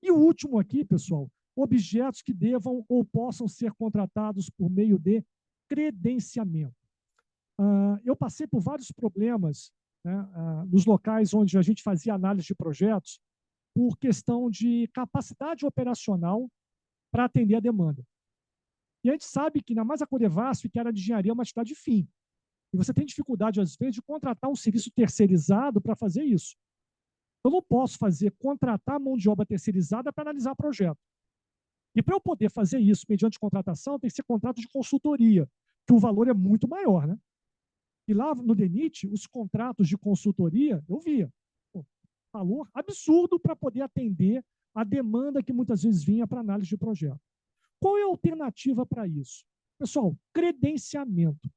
A: E o último aqui, pessoal, objetos que devam ou possam ser contratados por meio de credenciamento. Eu passei por vários problemas, né, nos locais onde a gente fazia análise de projetos por questão de capacidade operacional para atender a demanda. E a gente sabe que, na mais a Codevasf, que era de engenharia, é uma atividade fim. E você tem dificuldade, às vezes, de contratar um serviço terceirizado para fazer isso. Eu não posso contratar mão de obra terceirizada para analisar projeto. E para eu poder fazer isso mediante contratação, tem que ser contrato de consultoria, que o valor é muito maior, né? E lá no DENIT, os contratos de consultoria, eu via. Pô, valor absurdo para poder atender a demanda que muitas vezes vinha para análise de projeto. Qual é a alternativa para isso? Pessoal, credenciamento.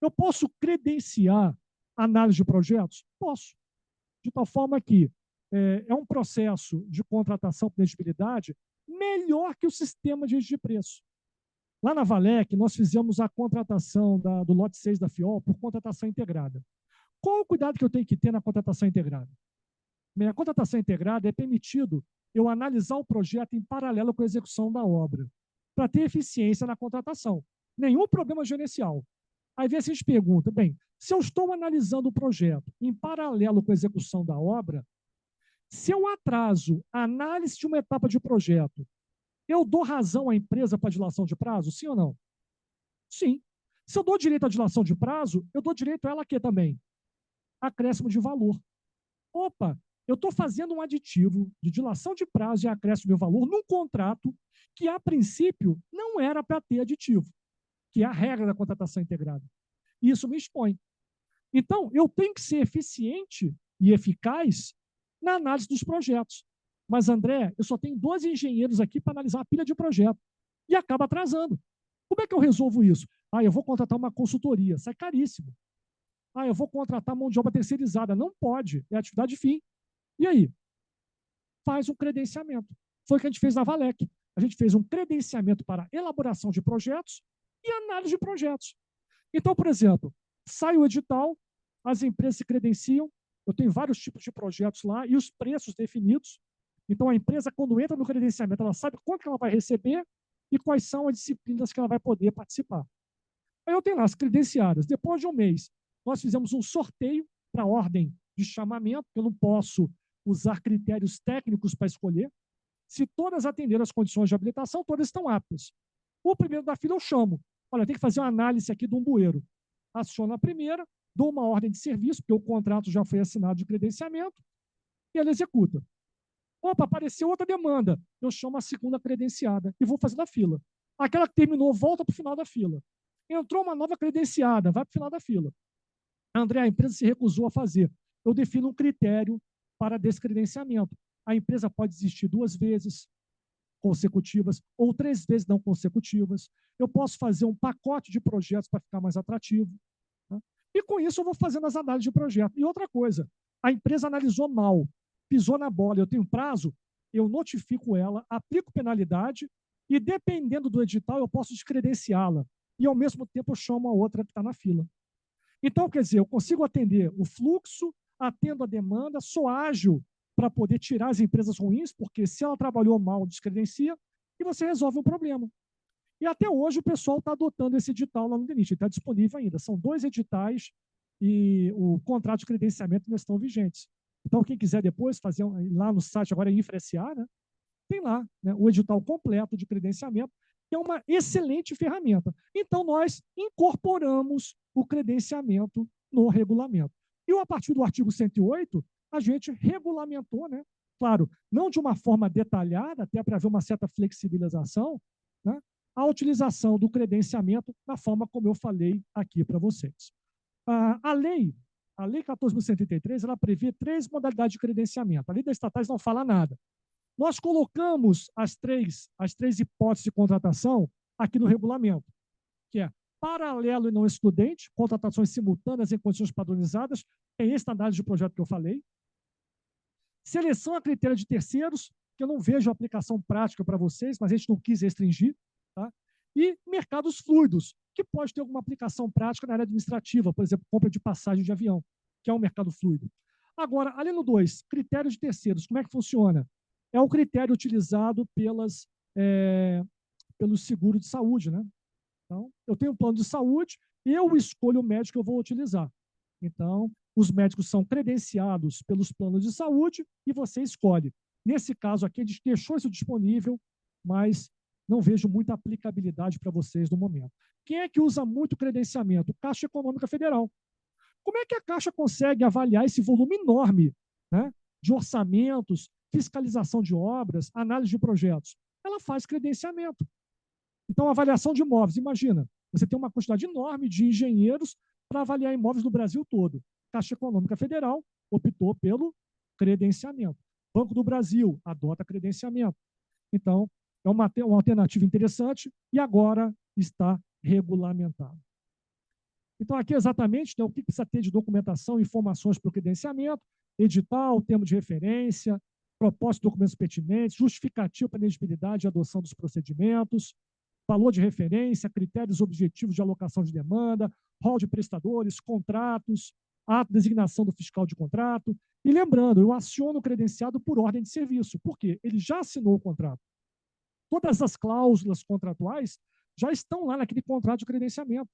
A: Eu posso credenciar análise de projetos? Posso. De tal forma que é um processo de contratação por elegibilidade melhor que o sistema de registro de preço. Lá na Valec, nós fizemos a contratação do lote 6 da FIOL por contratação integrada. Qual o cuidado que eu tenho que ter na contratação integrada? Na contratação integrada é permitido eu analisar o projeto em paralelo com a execução da obra, para ter eficiência na contratação. Nenhum problema gerencial. Aí vem a gente pergunta, bem, se eu estou analisando o projeto em paralelo com a execução da obra, se eu atraso a análise de uma etapa de projeto, eu dou razão à empresa para dilação de prazo, sim ou não? Sim. Se eu dou direito à dilação de prazo, eu dou direito a ela aqui também. Acréscimo de valor. Opa, eu estou fazendo um aditivo de dilação de prazo e acréscimo de valor num contrato que, a princípio, não era para ter aditivo, que é a regra da contratação integrada. E isso me expõe. Então, eu tenho que ser eficiente e eficaz na análise dos projetos. Mas, André, eu só tenho 12 engenheiros aqui para analisar uma pilha de projeto. E acaba atrasando. Como é que eu resolvo isso? Eu vou contratar uma consultoria. Sai caríssimo. Eu vou contratar mão de obra terceirizada. Não pode. É atividade fim. E aí? Faz um credenciamento. Foi o que a gente fez na Valec. A gente fez um credenciamento para elaboração de projetos e análise de projetos. Então, por exemplo, sai o edital, as empresas se credenciam, eu tenho vários tipos de projetos lá e os preços definidos. Então, a empresa, quando entra no credenciamento, ela sabe quanto que ela vai receber e quais são as disciplinas que ela vai poder participar. Aí eu tenho lá as credenciadas. Depois de um mês, nós fizemos um sorteio para a ordem de chamamento, que eu não posso usar critérios técnicos para escolher. Se todas atenderam as condições de habilitação, todas estão aptas. O primeiro da fila eu chamo. Olha, tem que fazer uma análise aqui de um bueiro. Aciona a primeira, dou uma ordem de serviço, porque o contrato já foi assinado de credenciamento, e ela executa. Opa, apareceu outra demanda. Eu chamo a segunda credenciada e vou fazer na fila. Aquela que terminou, volta para o final da fila. Entrou uma nova credenciada, vai para o final da fila. André, a empresa se recusou a fazer. Eu defino um critério para descredenciamento. A empresa pode existir 2 vezes consecutivas ou 3 vezes não consecutivas. Eu posso fazer um pacote de projetos para ficar mais atrativo. Né? E com isso eu vou fazendo as análises de projeto. E outra coisa, a empresa analisou mal, pisou na bola, eu tenho prazo, eu notifico ela, aplico penalidade e, dependendo do edital, eu posso descredenciá-la. E, ao mesmo tempo, eu chamo a outra que está na fila. Então, quer dizer, eu consigo atender o fluxo, atendo a demanda, sou ágil para poder tirar as empresas ruins, porque se ela trabalhou mal, descredencia, e você resolve um problema. E até hoje o pessoal está adotando esse edital lá no DENIT, está disponível ainda. São 2 editais e o contrato de credenciamento ainda estão vigentes. Então, quem quiser depois fazer lá no site, agora é InfraSA, né? Tem lá, né, o edital completo de credenciamento, que é uma excelente ferramenta. Então, nós incorporamos o credenciamento no regulamento. E a partir do artigo 108, a gente regulamentou, né? Claro, não de uma forma detalhada, até para haver uma certa flexibilização, né? A utilização do credenciamento da forma como eu falei aqui para vocês. A lei 14.133, ela prevê 3 modalidades de credenciamento. A lei das estatais não fala nada. Nós colocamos as três hipóteses de contratação aqui no regulamento, que é paralelo e não excludente, contratações simultâneas em condições padronizadas, é esse análise de projeto que eu falei. Seleção a critério de terceiros, que eu não vejo aplicação prática para vocês, mas a gente não quis restringir. Tá? E mercados fluidos, que pode ter alguma aplicação prática na área administrativa, por exemplo, compra de passagem de avião, que é um mercado fluido. Agora, além do 2, critério de terceiros, como é que funciona? É o critério utilizado pelo seguro de saúde, né? Então, eu tenho um plano de saúde, eu escolho o médico que eu vou utilizar. Então, os médicos são credenciados pelos planos de saúde e você escolhe. Nesse caso aqui, a gente deixou isso disponível, mas não vejo muita aplicabilidade para vocês no momento. Quem é que usa muito credenciamento? Caixa Econômica Federal. Como é que a Caixa consegue avaliar esse volume enorme, né, de orçamentos, fiscalização de obras, análise de projetos? Ela faz credenciamento. Então, avaliação de imóveis, imagina, você tem uma quantidade enorme de engenheiros para avaliar imóveis no Brasil todo. Caixa Econômica Federal optou pelo credenciamento. Banco do Brasil adota credenciamento. Então, é uma alternativa interessante e agora está regulamentado. Então, aqui exatamente, né, o que precisa ter de documentação, informações para o credenciamento, edital, termo de referência, propósito de documentos pertinentes, justificativo para a elegibilidade e adoção dos procedimentos, valor de referência, critérios objetivos de alocação de demanda, rol de prestadores, contratos, ato de designação do fiscal de contrato. E lembrando, eu aciono o credenciado por ordem de serviço. Por quê? Ele já assinou o contrato. Todas as cláusulas contratuais já estão lá naquele contrato de credenciamento.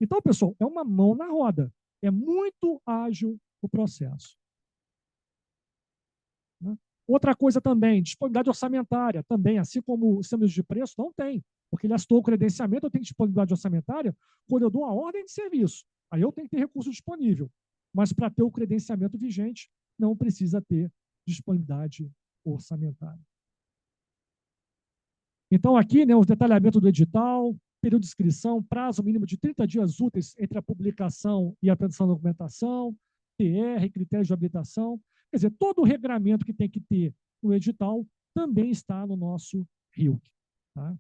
A: Então, pessoal, é uma mão na roda. É muito ágil o processo. Né? Outra coisa também, disponibilidade orçamentária. Também, assim como o sistema de preço, não tem. Porque ele assinou o credenciamento, eu tenho disponibilidade orçamentária quando eu dou a ordem de serviço. Aí eu tenho que ter recurso disponível. Mas para ter o credenciamento vigente, não precisa ter disponibilidade orçamentária. Então, aqui, né, o detalhamento do edital, período de inscrição, prazo mínimo de 30 dias úteis entre a publicação e a apresentação da documentação, TR, critérios de habilitação. Quer dizer, todo o regramento que tem que ter no edital também está no nosso RIUC. Tá?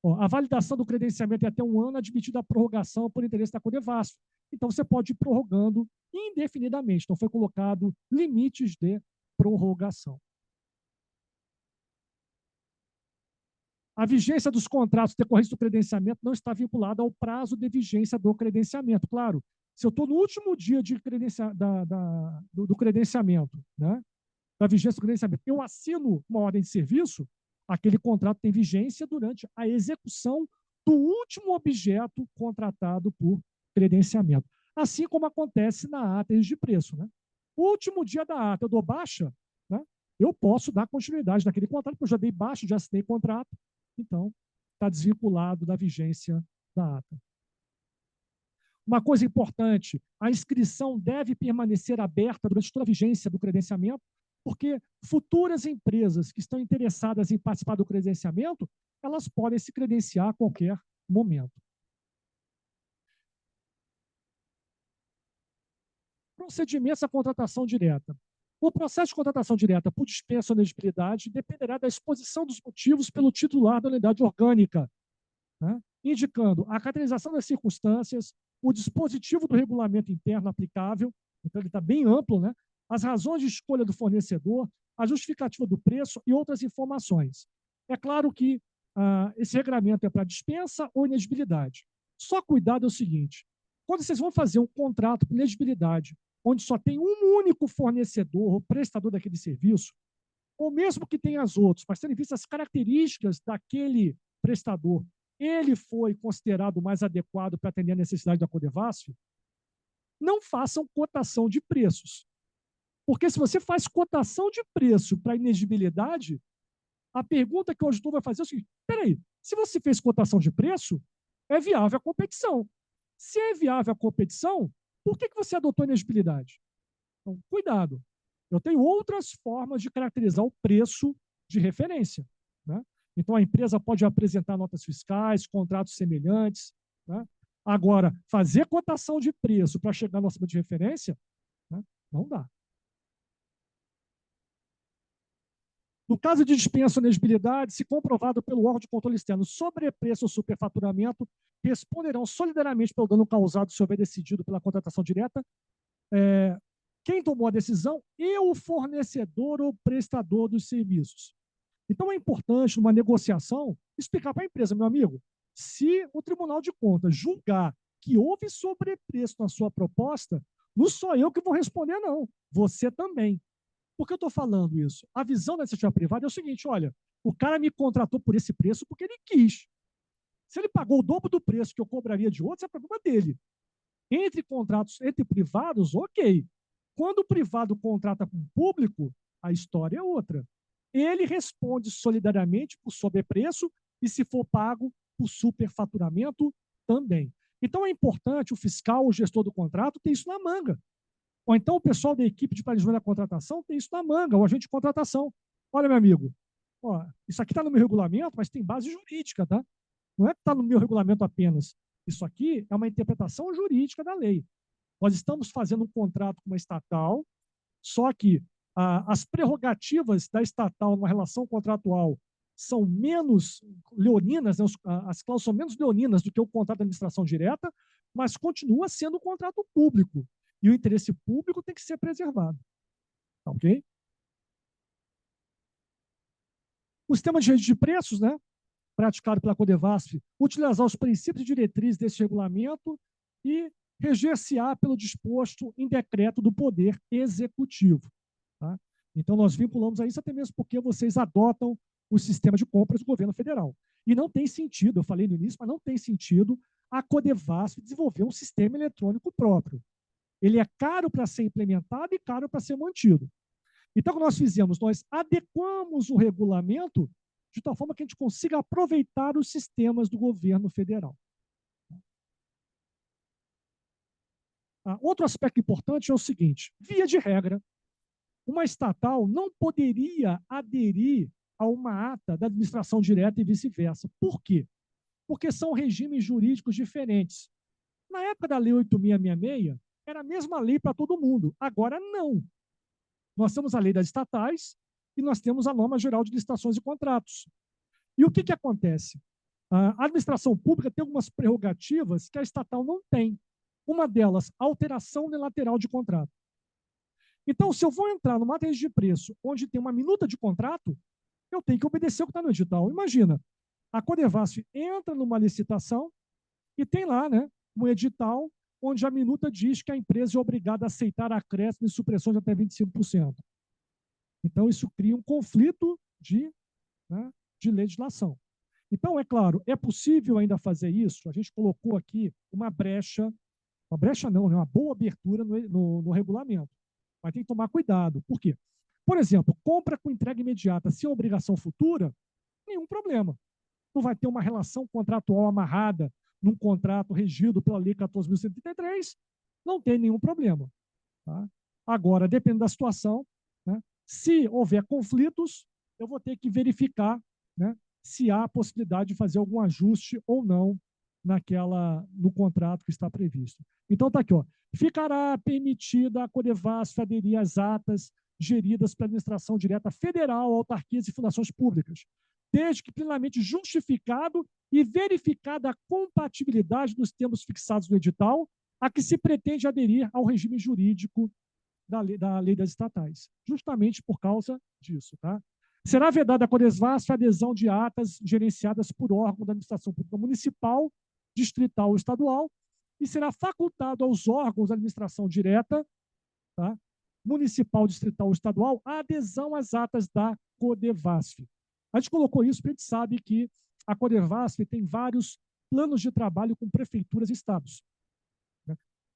A: Ó, a validação do credenciamento é até 1 ano, admitida a prorrogação por interesse da Codevasf. Então, você pode ir prorrogando indefinidamente. Então, foi colocado limites de prorrogação. A vigência dos contratos decorrentes do credenciamento não está vinculada ao prazo de vigência do credenciamento. Claro, se eu estou no último dia de do credenciamento, né, da vigência do credenciamento, eu assino uma ordem de serviço, aquele contrato tem vigência durante a execução do último objeto contratado por credenciamento. Assim como acontece na ata de preço. Né? O último dia da ata, eu dou baixa, né, eu posso dar continuidade naquele contrato, porque eu já dei baixa, já assinei contrato, então está desvinculado da vigência da ata. Uma coisa importante, a inscrição deve permanecer aberta durante toda a vigência do credenciamento, porque futuras empresas que estão interessadas em participar do credenciamento, elas podem se credenciar a qualquer momento. Procedimentos à contratação direta. O processo de contratação direta por dispensa ou inelegibilidade dependerá da exposição dos motivos pelo titular da unidade orgânica, né? Indicando a caracterização das circunstâncias, o dispositivo do regulamento interno aplicável, então ele está bem amplo, né? As razões de escolha do fornecedor, a justificativa do preço e outras informações. É claro que esse regramento é para dispensa ou inelegibilidade. Só cuidado é o seguinte, quando vocês vão fazer um contrato por inelegibilidade, onde só tem um único fornecedor ou prestador daquele serviço, ou mesmo que tenha as outras, mas tendo em vista as características daquele prestador, ele foi considerado o mais adequado para atender a necessidade da Codevasf, não façam cotação de preços. Porque se você faz cotação de preço para inelegibilidade, a pergunta que o auditor vai fazer é o seguinte, peraí, se você fez cotação de preço, é viável a competição. Se é viável a competição, por que você adotou inelegibilidade? Então, cuidado. Eu tenho outras formas de caracterizar o preço de referência, né? Então, a empresa pode apresentar notas fiscais, contratos semelhantes, né? Agora, fazer cotação de preço para chegar no acima de referência, né? Não dá. No caso de dispensa ou inelegibilidade, se comprovado pelo órgão de controle externo sobrepreço ou superfaturamento, responderão solidariamente pelo dano causado se houver decidido pela contratação direta quem tomou a decisão e o fornecedor ou prestador dos serviços. Então, é importante, numa negociação, explicar para a empresa, meu amigo, se o Tribunal de Contas julgar que houve sobrepreço na sua proposta, não sou eu que vou responder, não. Você também. Por que eu estou falando isso? A visão da iniciativa privada é o seguinte, olha, o cara me contratou por esse preço porque ele quis. Se ele pagou o dobro do preço que eu cobraria de outros, é problema dele. Entre contratos entre privados, ok. Quando o privado contrata com o público, a história é outra. Ele responde solidariamente por sobrepreço e, se for pago, por superfaturamento também. Então, é importante o fiscal, o gestor do contrato, ter isso na manga. Ou então o pessoal da equipe de planejamento da contratação tem isso na manga, o agente de contratação. Olha, meu amigo, ó, isso aqui está no meu regulamento, mas tem base jurídica, tá? Não é que está no meu regulamento apenas. Isso aqui é uma interpretação jurídica da lei. Nós estamos fazendo um contrato com uma estatal, só que as prerrogativas da estatal numa relação contratual são menos leoninas, né? As cláusulas são menos leoninas do que o contrato de administração direta, mas continua sendo um contrato público. E o interesse público tem que ser preservado. Ok? O sistema de rede de preços, né, praticado pela Codevasf, utilizar os princípios e diretrizes desse regulamento e reger-se-á pelo disposto em decreto do Poder Executivo. Tá? Então, nós vinculamos a isso até mesmo porque vocês adotam o sistema de compras do governo federal. E não tem sentido, eu falei no início, mas não tem sentido a Codevasf desenvolver um sistema eletrônico próprio. Ele é caro para ser implementado e caro para ser mantido. Então, o que nós fizemos? Nós adequamos o regulamento de tal forma que a gente consiga aproveitar os sistemas do governo federal. Outro aspecto importante é o seguinte, via de regra, uma estatal não poderia aderir a uma ata da administração direta e vice-versa. Por quê? Porque são regimes jurídicos diferentes. Na época da Lei 8.666, era a mesma lei para todo mundo. Agora, não. Nós temos a lei das estatais e nós temos a norma geral de licitações e contratos. E o que acontece? A administração pública tem algumas prerrogativas que a estatal não tem. Uma delas, alteração unilateral de contrato. Então, se eu vou entrar numa rede de preço onde tem uma minuta de contrato, eu tenho que obedecer o que está no edital. Imagina, a Codevasf entra numa licitação e tem lá, né, um edital onde a minuta diz que a empresa é obrigada a aceitar acréscimo e supressões de até 25%. Então, isso cria um conflito de legislação. Então, é claro, é possível ainda fazer isso. A gente colocou aqui uma brecha não, né, uma boa abertura no regulamento. Mas tem que tomar cuidado. Por quê? Por exemplo, compra com entrega imediata sem obrigação futura, nenhum problema. Não vai ter uma relação contratual amarrada num contrato regido pela Lei 14.133, não tem nenhum problema. Tá? Agora, dependendo da situação, né, se houver conflitos, eu vou ter que verificar, né, se há possibilidade de fazer algum ajuste ou não no contrato que está previsto. Então, está aqui, ó. Ficará permitida a Codevasf aderir às atas geridas pela administração direta federal, autarquias e fundações públicas, desde que plenamente justificado e verificada a compatibilidade dos termos fixados no edital a que se pretende aderir ao regime jurídico da lei das estatais, justamente por causa disso. Tá? Será vedada a Codevasf a adesão de atas gerenciadas por órgão da administração pública municipal, distrital ou estadual, e será facultado aos órgãos da administração direta, tá? Municipal, distrital ou estadual, a adesão às atas da Codevasf. A gente colocou isso porque a gente sabe que a Codevasf tem vários planos de trabalho com prefeituras e estados.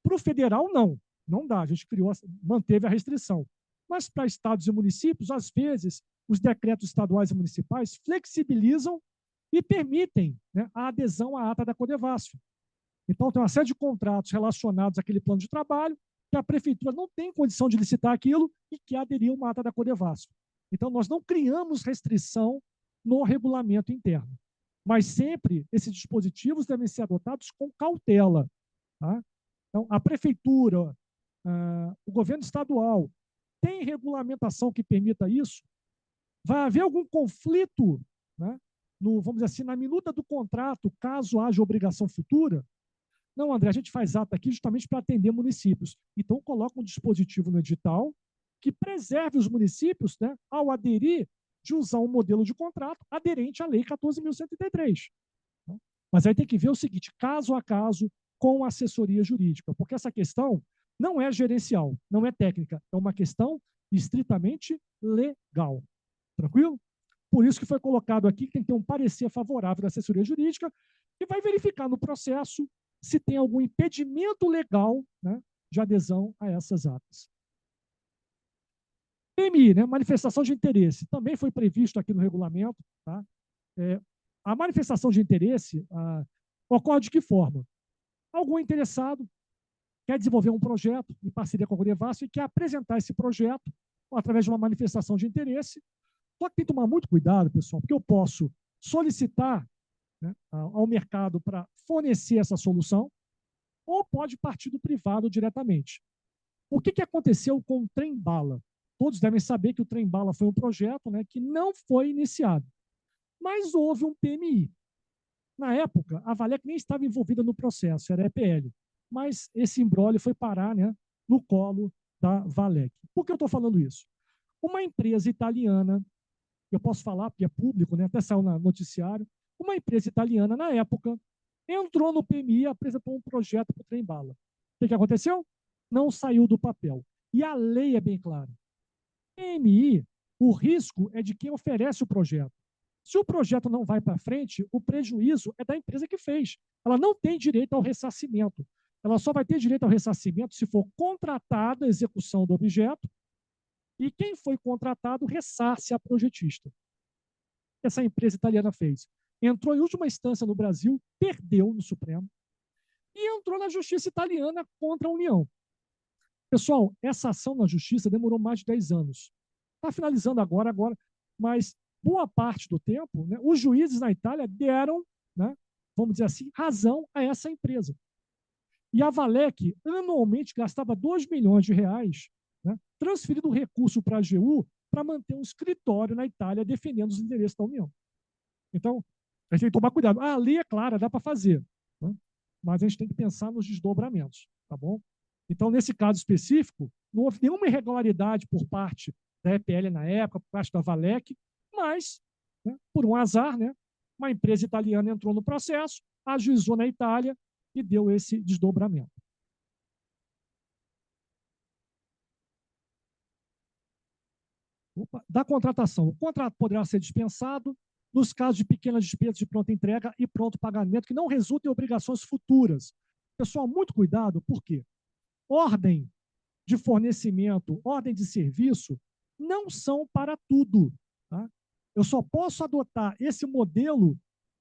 A: Para o federal, não dá. A gente manteve a restrição. Mas para estados e municípios, às vezes, os decretos estaduais e municipais flexibilizam e permitem, né, a adesão à ata da Codevasf. Então, tem uma série de contratos relacionados àquele plano de trabalho que a prefeitura não tem condição de licitar aquilo e que aderir a uma ata da Codevasf. Então, nós não criamos restrição no regulamento interno. Mas sempre esses dispositivos devem ser adotados com cautela. Tá? Então, a prefeitura, o governo estadual, tem regulamentação que permita isso? Vai haver algum conflito, né, vamos dizer assim, na minuta do contrato, caso haja obrigação futura? Não, André, a gente faz ata aqui justamente para atender municípios. Então, coloca um dispositivo no edital que preserve os municípios, né, ao aderir, de usar um modelo de contrato aderente à Lei 14.133. Mas aí tem que ver o seguinte, caso a caso, com assessoria jurídica, porque essa questão não é gerencial, não é técnica, é uma questão estritamente legal. Tranquilo? Por isso que foi colocado aqui que tem que ter um parecer favorável da assessoria jurídica e vai verificar no processo se tem algum impedimento legal, né, de adesão a essas atas. PMI, né, manifestação de interesse, também foi previsto aqui no regulamento. Tá? A manifestação de interesse ocorre de que forma? Algum interessado quer desenvolver um projeto em parceria com a Codevasf e quer apresentar esse projeto através de uma manifestação de interesse. Só que tem que tomar muito cuidado, pessoal, porque eu posso solicitar, né, ao mercado para fornecer essa solução, ou pode partir do privado diretamente. O que aconteceu com o Trem-Bala? Todos devem saber que o Trem-Bala foi um projeto, né, que não foi iniciado, mas houve um PMI. Na época, a Valec nem estava envolvida no processo, era EPL, mas esse imbróglio foi parar, né, no colo da Valec. Por que eu estou falando isso? Uma empresa italiana, eu posso falar porque é público, né, até saiu no noticiário, uma empresa italiana, na época, entrou no PMI e apresentou um projeto para o Trem-Bala. O que aconteceu? Não saiu do papel. E a lei é bem clara. PMI, o risco é de quem oferece o projeto. Se o projeto não vai para frente, o prejuízo é da empresa que fez. Ela não tem direito ao ressarcimento. Ela só vai ter direito ao ressarcimento se for contratada a execução do objeto e quem foi contratado ressarce a projetista. Essa empresa italiana fez. Entrou em última instância no Brasil, perdeu no Supremo e entrou na justiça italiana contra a União. Pessoal, essa ação na justiça demorou mais de 10 anos. Está finalizando agora, mas boa parte do tempo, né, os juízes na Itália deram, né, vamos dizer assim, razão a essa empresa. E a Valec anualmente gastava 2 milhões de reais, né, transferindo o recurso para a AGU para manter um escritório na Itália defendendo os interesses da União. Então, a gente tem que tomar cuidado. A lei é clara, dá para fazer, né, mas a gente tem que pensar nos desdobramentos, tá bom? Então, nesse caso específico, não houve nenhuma irregularidade por parte da EPL na época, por parte da Valec, mas, né, por um azar, né, uma empresa italiana entrou no processo, ajuizou na Itália e deu esse desdobramento. Da contratação. O contrato poderá ser dispensado nos casos de pequenas despesas de pronta entrega e pronto pagamento que não resultem em obrigações futuras. Pessoal, muito cuidado, por quê? Ordem de fornecimento, ordem de serviço, não são para tudo. Tá? Eu só posso adotar esse modelo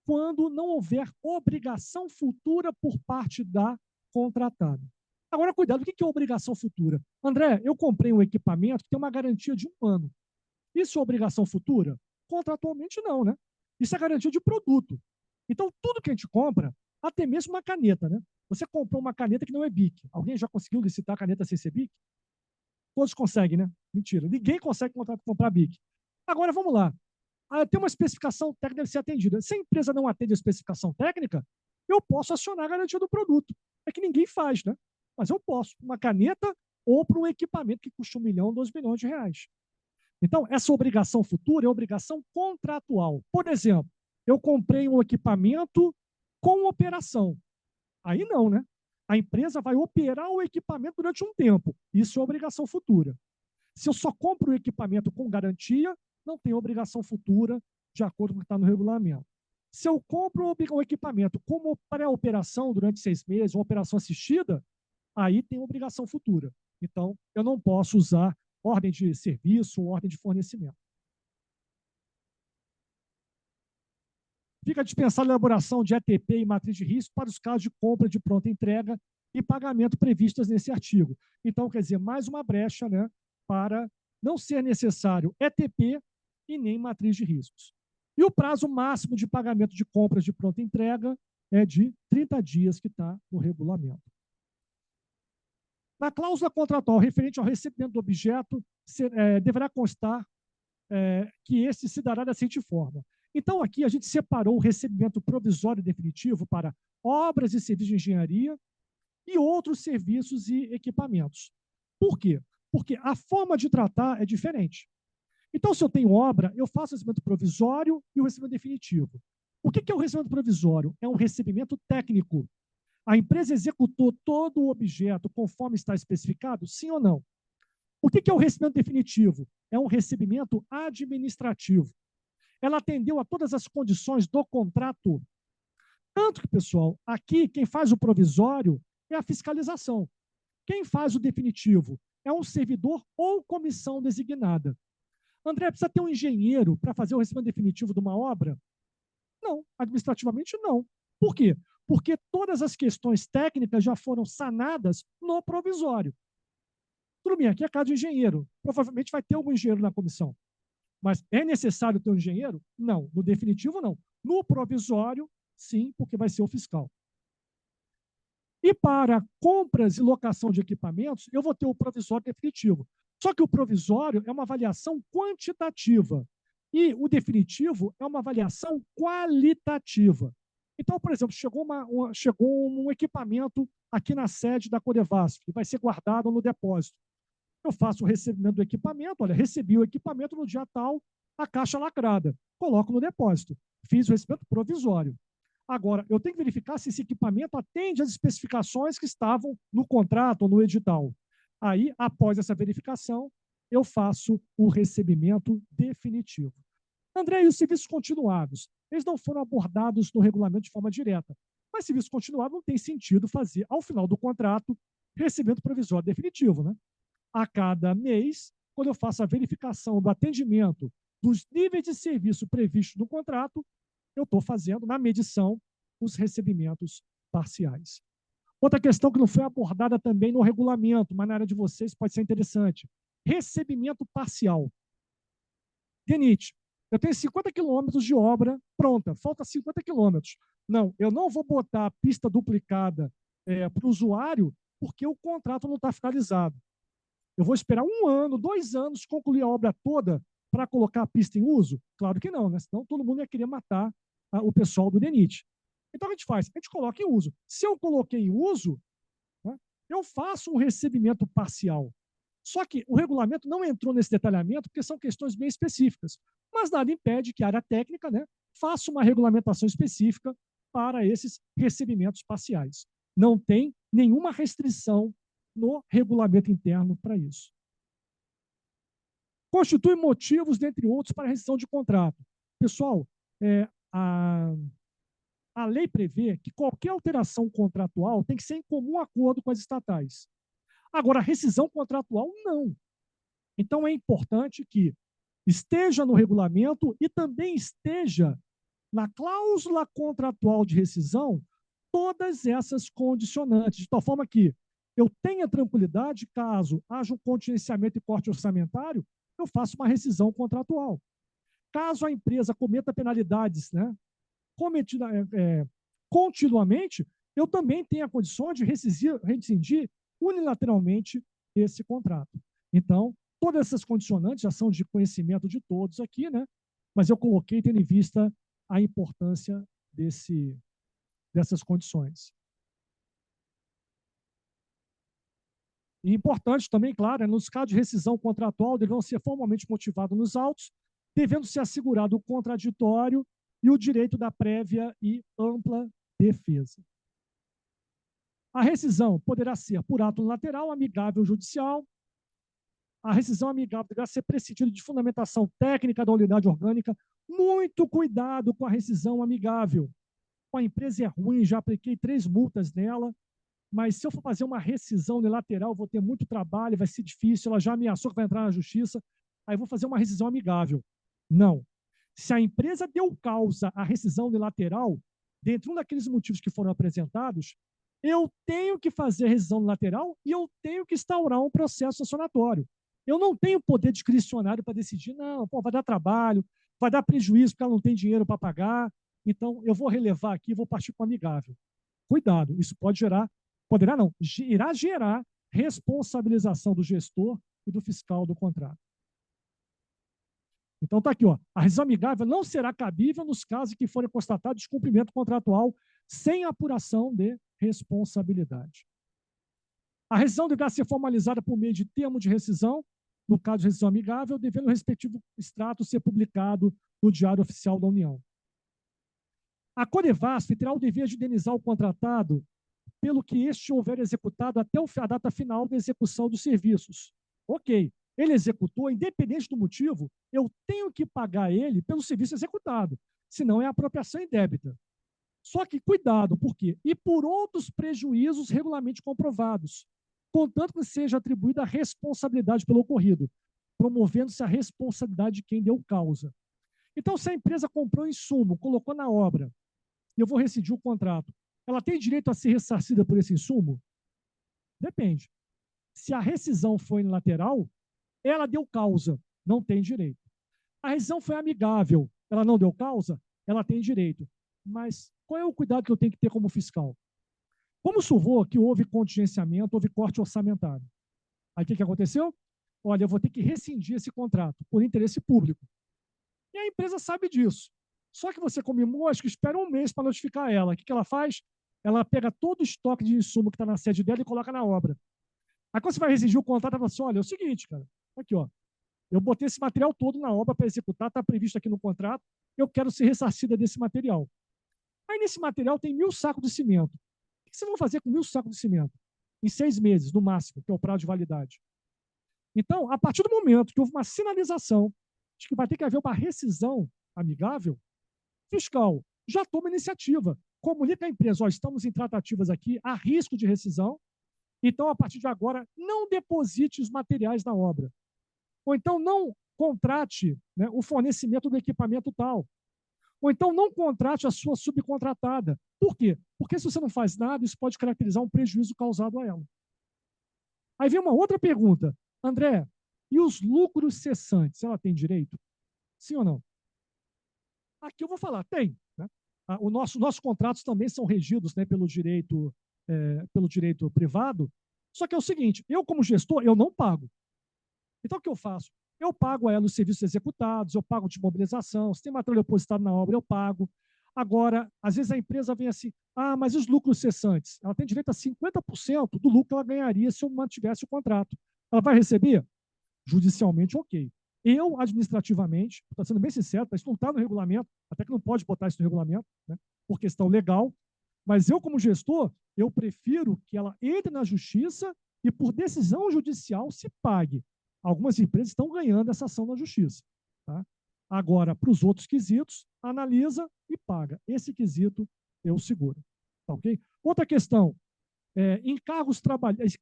A: quando não houver obrigação futura por parte da contratada. Agora, cuidado, o que é obrigação futura? André, eu comprei um equipamento que tem uma garantia de 1 ano. Isso é obrigação futura? Contratualmente não, né? Isso é garantia de produto. Então, tudo que a gente compra, até mesmo uma caneta, né? Você comprou uma caneta que não é BIC. Alguém já conseguiu licitar a caneta sem ser BIC? Todos conseguem, né? Mentira. Ninguém consegue comprar BIC. Agora, vamos lá. Tem uma especificação técnica que deve ser atendida. Se a empresa não atende a especificação técnica, eu posso acionar a garantia do produto. É que ninguém faz, né? Mas eu posso. Uma caneta ou para um equipamento que custa 1 milhão, 2 milhões de reais. Então, essa obrigação futura é obrigação contratual. Por exemplo, eu comprei um equipamento com operação. Aí não, né? A empresa vai operar o equipamento durante um tempo. Isso é obrigação futura. Se eu só compro o equipamento com garantia, não tem obrigação futura, de acordo com o que está no regulamento. Se eu compro o equipamento como pré-operação durante 6 meses, uma operação assistida, aí tem obrigação futura. Então, eu não posso usar ordem de serviço ou ordem de fornecimento. Fica dispensada a elaboração de ETP e matriz de risco para os casos de compra de pronta entrega e pagamento previstas nesse artigo. Então, quer dizer, mais uma brecha, né, para não ser necessário ETP e nem matriz de riscos. E o prazo máximo de pagamento de compras de pronta entrega é de 30 dias, que está no regulamento. Na cláusula contratual referente ao recebimento do objeto, deverá constar que esse se dará da seguinte forma. Então, aqui a gente separou o recebimento provisório e definitivo para obras e serviços de engenharia e outros serviços e equipamentos. Por quê? Porque a forma de tratar é diferente. Então, se eu tenho obra, eu faço o recebimento provisório e o recebimento definitivo. O que é o recebimento provisório? É um recebimento técnico. A empresa executou todo o objeto conforme está especificado? Sim ou não? O que é o recebimento definitivo? É um recebimento administrativo. Ela atendeu a todas as condições do contrato. Tanto que, pessoal, aqui quem faz o provisório é a fiscalização. Quem faz o definitivo é um servidor ou comissão designada. André, precisa ter um engenheiro para fazer o recebimento definitivo de uma obra? Não, administrativamente não. Por quê? Porque todas as questões técnicas já foram sanadas no provisório. Tudo bem, aqui é casa de engenheiro. Provavelmente vai ter algum engenheiro na comissão. Mas é necessário ter um engenheiro? Não. No definitivo, não. No provisório, sim, porque vai ser o fiscal. E para compras e locação de equipamentos, eu vou ter o provisório definitivo. Só que o provisório é uma avaliação quantitativa e o definitivo é uma avaliação qualitativa. Então, por exemplo, chegou um equipamento aqui na sede da Codevasf, que vai ser guardado no depósito. Eu faço o recebimento do equipamento, olha, recebi o equipamento no dia tal, a caixa lacrada, coloco no depósito. Fiz o recebimento provisório. Agora, eu tenho que verificar se esse equipamento atende às especificações que estavam no contrato ou no edital. Aí, após essa verificação, eu faço o recebimento definitivo. André, e os serviços continuados? Eles não foram abordados no regulamento de forma direta. Mas serviço continuado não tem sentido fazer, ao final do contrato, recebimento provisório definitivo, né? A cada mês, quando eu faço a verificação do atendimento dos níveis de serviço previstos no contrato, eu estou fazendo, na medição, os recebimentos parciais. Outra questão que não foi abordada também no regulamento, mas na área de vocês pode ser interessante. Recebimento parcial. DENIT, eu tenho 50 quilômetros de obra pronta, falta 50 quilômetros. Não, eu não vou botar a pista duplicada para o usuário porque o contrato não está finalizado. Eu vou esperar 1 ano, 2 anos, concluir a obra toda para colocar a pista em uso? Claro que não, né? Senão todo mundo ia querer matar o pessoal do DENIT. Então, o que a gente faz? A gente coloca em uso. Se eu coloquei em uso, né, eu faço um recebimento parcial. Só que o regulamento não entrou nesse detalhamento porque são questões bem específicas. Mas nada impede que a área técnica, né, faça uma regulamentação específica para esses recebimentos parciais. Não tem nenhuma restrição no regulamento interno para isso. Constitui motivos, dentre outros, para a rescisão de contrato. Pessoal, a lei prevê que qualquer alteração contratual tem que ser em comum acordo com as estatais. Agora, a rescisão contratual, não. Então, é importante que esteja no regulamento e também esteja na cláusula contratual de rescisão todas essas condicionantes, de tal forma que eu tenha tranquilidade, caso haja um contingenciamento e corte orçamentário, eu faço uma rescisão contratual. Caso a empresa cometa penalidades, né, continuamente, eu também tenho a condição de rescindir unilateralmente esse contrato. Então, todas essas condicionantes já são de conhecimento de todos aqui, né? Mas eu coloquei tendo em vista a importância dessas condições. E importante também, claro, nos casos de rescisão contratual, deverão ser formalmente motivados nos autos, devendo ser assegurado o contraditório e o direito da prévia e ampla defesa. A rescisão poderá ser por ato unilateral, amigável ou judicial. A rescisão amigável deverá ser precedida de fundamentação técnica da unidade orgânica. Muito cuidado com a rescisão amigável. A empresa é ruim, já apliquei 3 multas nela, mas se eu for fazer uma rescisão unilateral, vou ter muito trabalho, vai ser difícil, ela já ameaçou que vai entrar na justiça, aí vou fazer uma rescisão amigável. Não. Se a empresa deu causa à rescisão unilateral, dentre um daqueles motivos que foram apresentados, eu tenho que fazer a rescisão unilateral e eu tenho que instaurar um processo sancionatório. Eu não tenho poder discricionário para decidir, não, pô, vai dar trabalho, vai dar prejuízo porque ela não tem dinheiro para pagar, então eu vou relevar aqui e vou partir para o amigável. Cuidado, isso pode gerar, poderá não, irá gerar responsabilização do gestor e do fiscal do contrato. Então está aqui, ó, a rescisão amigável não será cabível nos casos em que forem constatados descumprimento contratual sem apuração de responsabilidade. A rescisão deverá ser formalizada por meio de termo de rescisão, no caso de rescisão amigável, devendo o respectivo extrato ser publicado no Diário Oficial da União. A Codevasf terá o dever de indenizar o contratado pelo que este houver executado até a data final da execução dos serviços. Ok, ele executou, independente do motivo, eu tenho que pagar ele pelo serviço executado, senão é apropriação indébita. Só que cuidado, por quê? E por outros prejuízos regularmente comprovados, contanto que seja atribuída a responsabilidade pelo ocorrido, promovendo-se a responsabilidade de quem deu causa. Então, se a empresa comprou insumo, colocou na obra, e eu vou rescindir o contrato, ela tem direito a ser ressarcida por esse insumo? Depende. Se a rescisão foi unilateral, ela deu causa, não tem direito. A rescisão foi amigável, ela não deu causa, ela tem direito. Mas qual é o cuidado que eu tenho que ter como fiscal? Vamos supor que houve contingenciamento, houve corte orçamentário. Aí o que aconteceu? Olha, eu vou ter que rescindir esse contrato por interesse público. E a empresa sabe disso. Só que você, como mosca, espera um mês para notificar ela. O que ela faz? Ela pega todo o estoque de insumo que está na sede dela e coloca na obra. Aí quando você vai rescindir o contrato, ela fala assim, olha, é o seguinte, cara, aqui, ó, eu botei esse material todo na obra para executar, está previsto aqui no contrato, eu quero ser ressarcida desse material. Aí nesse material tem 1.000 sacos de cimento. O que vocês vão fazer com 1.000 sacos de cimento? Em 6 meses, no máximo, que é o prazo de validade. Então, a partir do momento que houve uma sinalização de que vai ter que haver uma rescisão amigável, fiscal já toma iniciativa, comunica à empresa, ó, estamos em tratativas aqui, há risco de rescisão, então, a partir de agora, não deposite os materiais na obra. Ou então, não contrate, né, o fornecimento do equipamento tal. Ou então, não contrate a sua subcontratada. Por quê? Porque se você não faz nada, isso pode caracterizar um prejuízo causado a ela. Aí vem uma outra pergunta. André, e os lucros cessantes, ela tem direito? Sim ou não? Aqui eu vou falar, tem. Né? Nossos contratos também são regidos, né, pelo direito privado, só que é o seguinte, eu como gestor, eu não pago. Então o que eu faço? Eu pago a ela os serviços executados, eu pago de mobilização, se tem material depositado na obra, eu pago. Agora, às vezes a empresa vem assim, ah, mas os lucros cessantes? Ela tem direito a 50% do lucro que ela ganharia se eu mantivesse o contrato. Ela vai receber? Judicialmente, ok. Eu, administrativamente, estou sendo bem sincero, isso não está no regulamento, até que não pode botar isso no regulamento, né, por questão legal, mas eu, como gestor, eu prefiro que ela entre na justiça e, por decisão judicial, se pague. Algumas empresas estão ganhando essa ação na justiça. Tá? Agora, para os outros quesitos, analisa e paga. Esse quesito eu seguro. Tá, ok? Outra questão, encargos trabalhistas,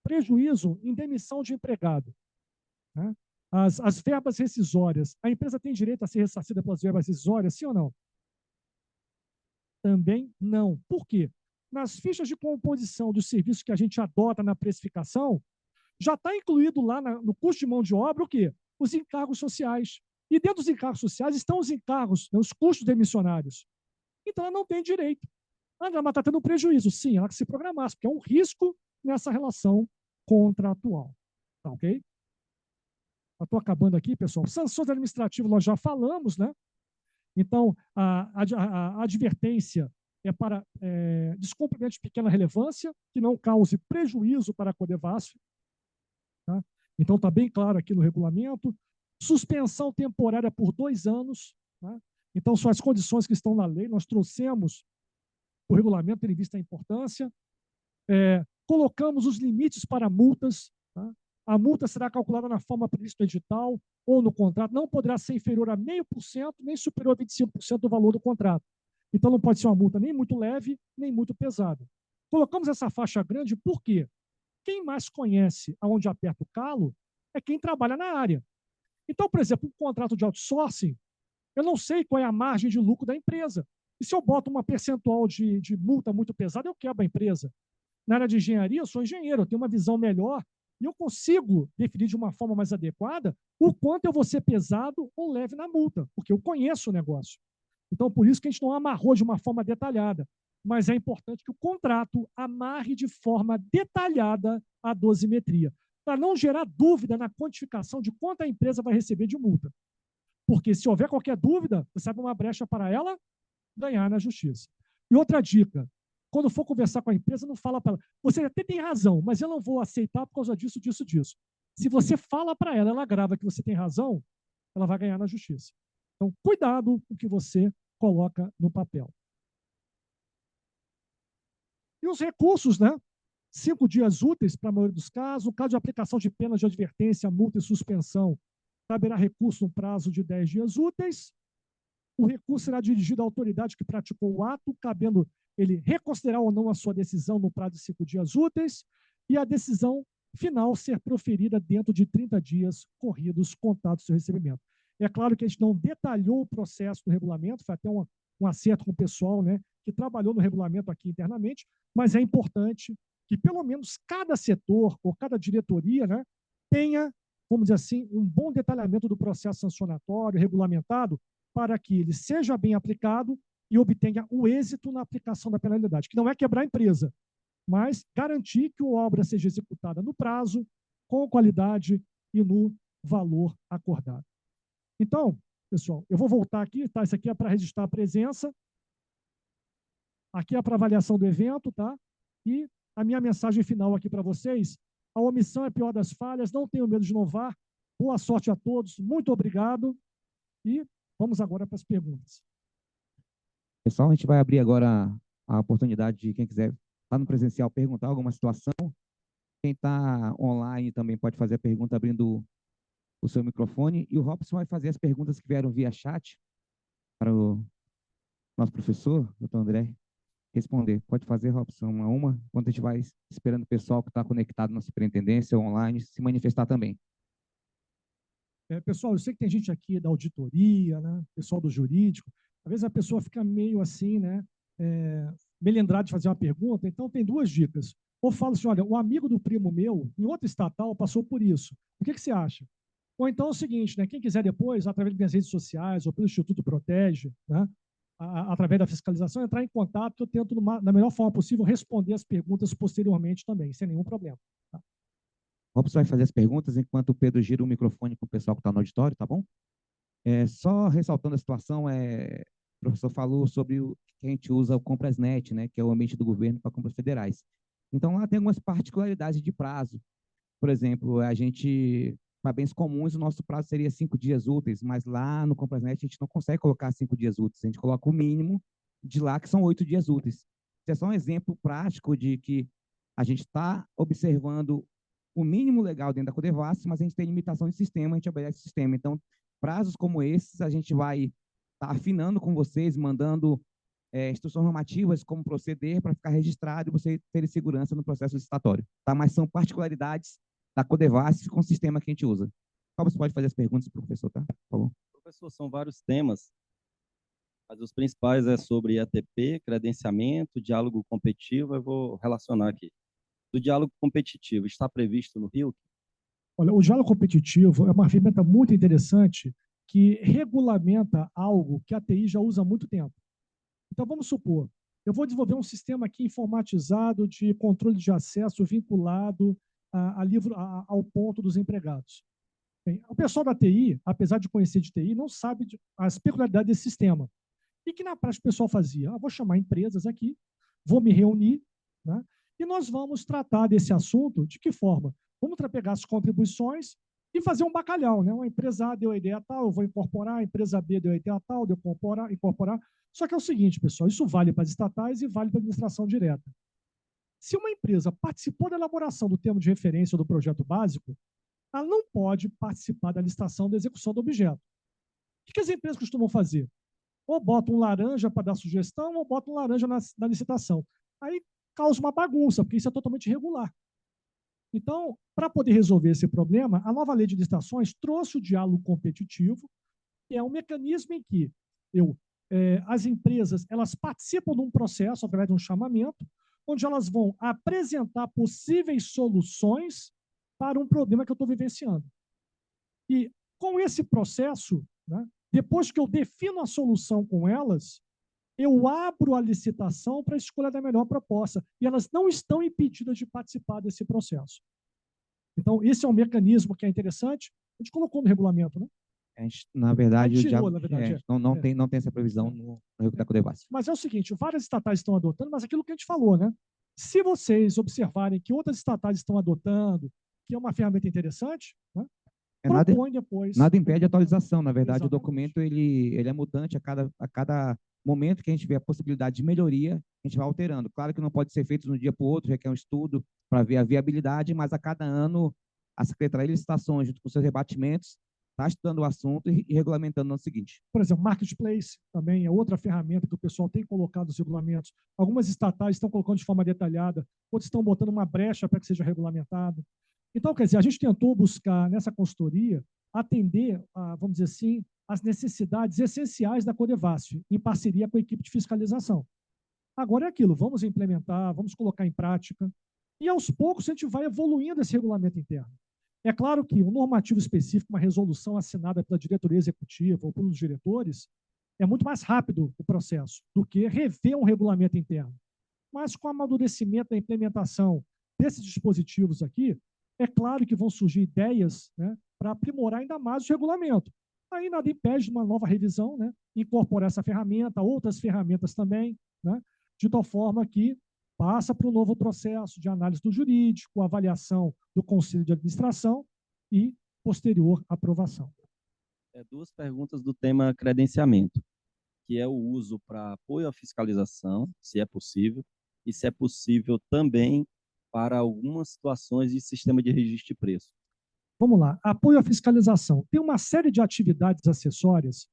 A: prejuízo em demissão de empregado. Né? As verbas rescisórias, a empresa tem direito a ser ressarcida pelas verbas rescisórias, sim ou não? Também não. Por quê? Nas fichas de composição dos serviços que a gente adota na precificação, já está incluído lá no custo de mão de obra o quê? Os encargos sociais. E dentro dos encargos sociais estão os encargos, né, os custos demissionários. Então, ela não tem direito. André, mas está tendo um prejuízo. Sim, ela que se programasse, porque é um risco nessa relação contratual. Tá ok? Estou acabando aqui, pessoal. Sanções administrativas nós já falamos, né? Então, a advertência é para descumprimento de pequena relevância, que não cause prejuízo para a Codevasf. Tá? Então, está bem claro aqui no regulamento. Suspensão temporária por 2 anos. Tá? Então, são as condições que estão na lei. Nós trouxemos o regulamento, tendo em vista a importância. Colocamos os limites para multas. Tá? A multa será calculada na forma prevista no edital ou no contrato. Não poderá ser inferior a 0,5%, nem superior a 25% do valor do contrato. Então, não pode ser uma multa nem muito leve, nem muito pesada. Colocamos essa faixa grande por quê? Quem mais conhece aonde aperta o calo é quem trabalha na área. Então, por exemplo, um contrato de outsourcing, eu não sei qual é a margem de lucro da empresa. E se eu boto uma percentual de multa muito pesada, eu quebro a empresa. Na área de engenharia, eu sou engenheiro, eu tenho uma visão melhor e eu consigo definir de uma forma mais adequada o quanto eu vou ser pesado ou leve na multa, porque eu conheço o negócio. Então, por isso que a gente não amarrou de uma forma detalhada. Mas é importante que o contrato amarre de forma detalhada a dosimetria, para não gerar dúvida na quantificação de quanto a empresa vai receber de multa. Porque se houver qualquer dúvida, você abre uma brecha para ela ganhar na justiça. E outra dica, quando for conversar com a empresa, não fala para ela, você até tem razão, mas eu não vou aceitar por causa disso, disso, disso. Se você fala para ela, ela grava que você tem razão, ela vai ganhar na justiça. Então, cuidado com o que você coloca no papel. E os recursos, né? 5 dias úteis para a maioria dos casos. No caso de aplicação de penas de advertência, multa e suspensão, caberá recurso no prazo de 10 dias úteis. O recurso será dirigido à autoridade que praticou o ato, cabendo ele reconsiderar ou não a sua decisão no prazo de 5 dias úteis e a decisão final ser proferida dentro de 30 dias corridos, contados do seu recebimento. É claro que a gente não detalhou o processo do regulamento, foi até um acerto com o pessoal, né, que trabalhou no regulamento aqui internamente, mas é importante que pelo menos cada setor ou cada diretoria, né, tenha, vamos dizer assim, um bom detalhamento do processo sancionatório, regulamentado, para que ele seja bem aplicado e obtenha o êxito na aplicação da penalidade, que não é quebrar a empresa, mas garantir que a obra seja executada no prazo, com qualidade e no valor acordado. Então, pessoal, eu vou voltar aqui, tá? Isso aqui é para registrar a presença. Aqui é para avaliação do evento, tá? E a minha mensagem final aqui para vocês: a omissão é a pior das falhas, não tenho medo de inovar. Boa sorte a todos, muito obrigado. E vamos agora para as perguntas.
B: Pessoal, a gente vai abrir agora a oportunidade de quem quiser estar no presencial perguntar alguma situação. Quem está online também pode fazer a pergunta abrindo o seu microfone. E o Robson vai fazer as perguntas que vieram via chat para o nosso professor, doutor André, responder. Pode fazer, Robson, uma a uma, enquanto a gente vai esperando o pessoal que está conectado na superintendência online se manifestar também.
A: Pessoal, eu sei que tem gente aqui da auditoria, né? Pessoal do jurídico. Às vezes a pessoa fica meio assim, né? Melindrado de fazer uma pergunta. Então, tem 2 dicas. Ou fala assim, olha, o amigo do primo meu, em outra estatal, passou por isso. O que você acha? Ou então é o seguinte, né? Quem quiser depois, através das minhas redes sociais ou pelo Instituto Protege, né? Através da fiscalização, entrar em contato, que eu tento, da melhor forma possível, responder as perguntas posteriormente também, sem nenhum problema. Tá?
B: Robson vai fazer as perguntas enquanto o Pedro gira o microfone para o pessoal que está no auditório, tá bom? Só ressaltando a situação, o professor falou sobre o que a gente usa o Comprasnet, né, que é o ambiente do governo para compras federais. Então, lá tem algumas particularidades de prazo. Por exemplo, a gente, para bens comuns, o nosso prazo seria 5 dias úteis, mas lá no Comprasnet a gente não consegue colocar 5 dias úteis, a gente coloca o mínimo de lá, que são 8 dias úteis. Isso é só um exemplo prático de que a gente está observando o mínimo legal dentro da Codevasf, mas a gente tem limitação de sistema, a gente obedece o sistema. Então, prazos como esses, a gente vai estar afinando com vocês, mandando instruções normativas, como proceder para ficar registrado e você ter segurança no processo licitatório. Tá? Mas são particularidades da Codevasf com o sistema que a gente usa. Você pode fazer as perguntas para o professor, tá? Por favor.
C: Professor, são vários temas, mas os principais é sobre EATP, credenciamento, diálogo competitivo. Eu vou relacionar aqui. Do diálogo competitivo, está previsto no RIO?
A: Olha, o diálogo competitivo é uma ferramenta muito interessante que regulamenta algo que a TI já usa há muito tempo. Então, vamos supor, eu vou desenvolver um sistema aqui informatizado de controle de acesso vinculado ao ponto dos empregados. Bem, o pessoal da TI, apesar de conhecer de TI, não sabe as peculiaridades desse sistema. E que na prática o pessoal fazia? Vou chamar empresas aqui, vou me reunir, né, e nós vamos tratar desse assunto de que forma? Vamos pegar as contribuições e fazer um bacalhau, né? Uma empresa A deu a ideia tal, eu vou incorporar, a empresa B deu a ideia tal, eu vou incorporar. Só que é o seguinte, pessoal, isso vale para as estatais e vale para a administração direta. Se uma empresa participou da elaboração do termo de referência ou do projeto básico, ela não pode participar da licitação da execução do objeto. O que as empresas costumam fazer? Ou botam um laranja para dar sugestão, ou botam um laranja na licitação. Aí causa uma bagunça, porque isso é totalmente irregular. Então, para poder resolver esse problema, a nova lei de licitações trouxe o diálogo competitivo, que é um mecanismo em que as empresas elas participam de um processo, através de um chamamento, onde elas vão apresentar possíveis soluções para um problema que eu estou vivenciando. E com esse processo, né, depois que eu defino a solução com elas, eu abro a licitação para a escolha da melhor proposta. E elas não estão impedidas de participar desse processo. Então, esse é um mecanismo que é interessante. A gente colocou no regulamento, né?
B: Na verdade,
A: tirou, na verdade,
B: não tem essa previsão no Rio da Codevasf.
A: Mas é o seguinte, várias estatais estão adotando, mas aquilo que a gente falou, né? Se vocês observarem que outras estatais estão adotando, que é uma ferramenta interessante, né? Propõe depois.
B: Nada impede a atualização. Na verdade,
A: Exatamente.
B: o documento ele é mutante a cada momento que a gente vê a possibilidade de melhoria, a gente vai alterando. Claro que não pode ser feito de um dia para o outro, requer um estudo para ver a viabilidade, mas a cada ano a Secretaria de Licitações, junto com seus rebatimentos, está estudando o assunto e regulamentando no seguinte.
A: Por exemplo, Marketplace também é outra ferramenta que o pessoal tem colocado nos regulamentos. Algumas estatais estão colocando de forma detalhada, outras estão botando uma brecha para que seja regulamentado. Então, quer dizer, a gente tentou buscar nessa consultoria atender, vamos dizer assim, as necessidades essenciais da Codevasf, em parceria com a equipe de fiscalização. Agora é aquilo, vamos implementar, vamos colocar em prática, e aos poucos a gente vai evoluindo esse regulamento interno. É claro que um normativo específico, uma resolução assinada pela diretoria executiva ou pelos diretores, é muito mais rápido o processo do que rever um regulamento interno. Mas com o amadurecimento da implementação desses dispositivos aqui, é claro que vão surgir ideias, né, para aprimorar ainda mais o regulamento. Aí nada impede de uma nova revisão, né, incorporar essa ferramenta, outras ferramentas também, né, de tal forma que passa para um novo processo de análise do jurídico, avaliação do Conselho de Administração e posterior aprovação.
C: Duas perguntas do tema credenciamento, que é o uso para apoio à fiscalização, se é possível, e se é possível também para algumas situações de sistema de registro de preço.
A: Vamos lá, apoio à fiscalização. Tem uma série de atividades acessórias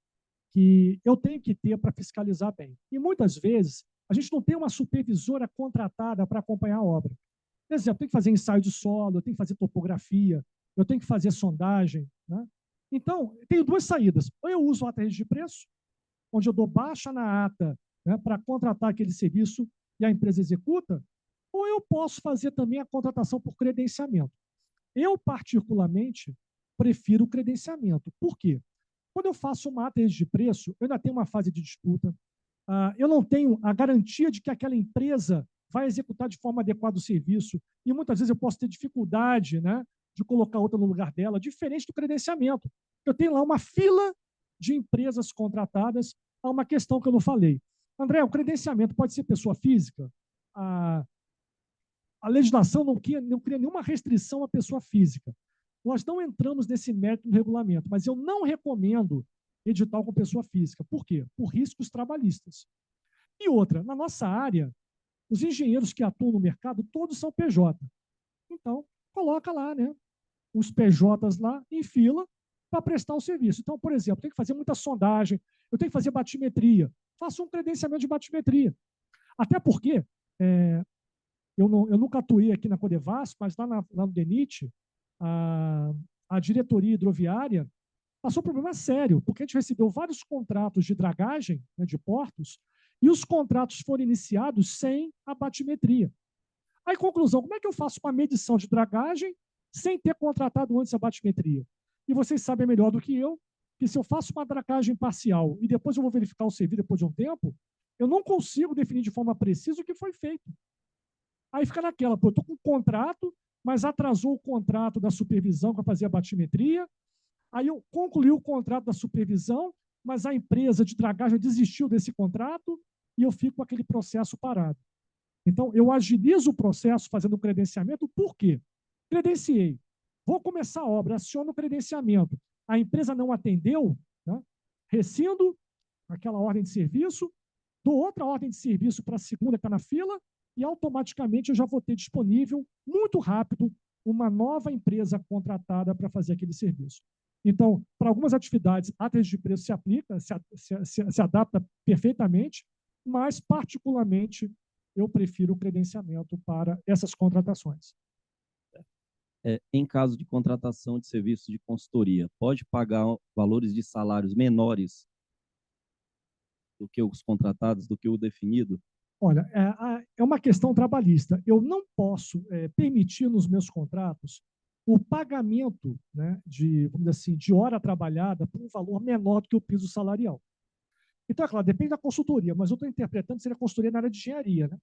A: que eu tenho que ter para fiscalizar bem. E muitas vezes a gente não tem uma supervisora contratada para acompanhar a obra. Por exemplo, eu tenho que fazer ensaio de solo, eu tenho que fazer topografia, eu tenho que fazer sondagem, né? Então, tenho duas saídas. Ou eu uso a ata de preço, onde eu dou baixa na ata, né, para contratar aquele serviço e a empresa executa, ou eu posso fazer também a contratação por credenciamento. Eu, particularmente, prefiro o credenciamento. Por quê? Quando eu faço uma ata de preço, eu ainda tenho uma fase de disputa, eu não tenho a garantia de que aquela empresa vai executar de forma adequada o serviço, e muitas vezes eu posso ter dificuldade, né, de colocar outra no lugar dela, diferente do credenciamento. Eu tenho lá uma fila de empresas contratadas, há uma questão que eu não falei. André, o credenciamento pode ser pessoa física? A legislação não cria nenhuma restrição à pessoa física. Nós não entramos nesse mérito no regulamento, mas eu não recomendo edital com pessoa física. Por quê? Por riscos trabalhistas. E outra, na nossa área, os engenheiros que atuam no mercado, todos são PJ. Então, coloca lá, né, os PJs lá em fila para prestar o serviço. Então, por exemplo, tem que fazer muita sondagem, eu tenho que fazer batimetria. Faço um credenciamento de batimetria. Até porque eu nunca atuei aqui na Codevasf, mas lá no DENIT, a diretoria hidroviária passou um problema sério, porque a gente recebeu vários contratos de dragagem, né, de portos, e os contratos foram iniciados sem a batimetria. Aí, conclusão, como é que eu faço uma medição de dragagem sem ter contratado antes a batimetria? E vocês sabem melhor do que eu, que se eu faço uma dragagem parcial e depois eu vou verificar o serviço depois de um tempo, eu não consigo definir de forma precisa o que foi feito. Aí fica naquela, pô, eu estou com um contrato, mas atrasou o contrato da supervisão para fazer a batimetria, aí eu concluí o contrato da supervisão, mas a empresa de dragagem desistiu desse contrato e eu fico com aquele processo parado. Então, eu agilizo o processo fazendo o credenciamento, por quê? Credenciei. Vou começar a obra, aciono o credenciamento. A empresa não atendeu, né? Rescindo aquela ordem de serviço, dou outra ordem de serviço para a segunda que está na fila e automaticamente eu já vou ter disponível, muito rápido, uma nova empresa contratada para fazer aquele serviço. Então, para algumas atividades, a tese de preço se aplica, se adapta perfeitamente, mas, particularmente, eu prefiro o credenciamento para essas contratações.
C: Em caso de contratação de serviços de consultoria, pode pagar valores de salários menores do que os contratados, do que o definido?
A: Olha, é uma questão trabalhista. Eu não posso permitir nos meus contratos o pagamento, né, vamos dizer assim, de hora trabalhada por um valor menor do que o piso salarial. Então, é claro, depende da consultoria, mas eu estou interpretando que seria consultoria na área de engenharia, né?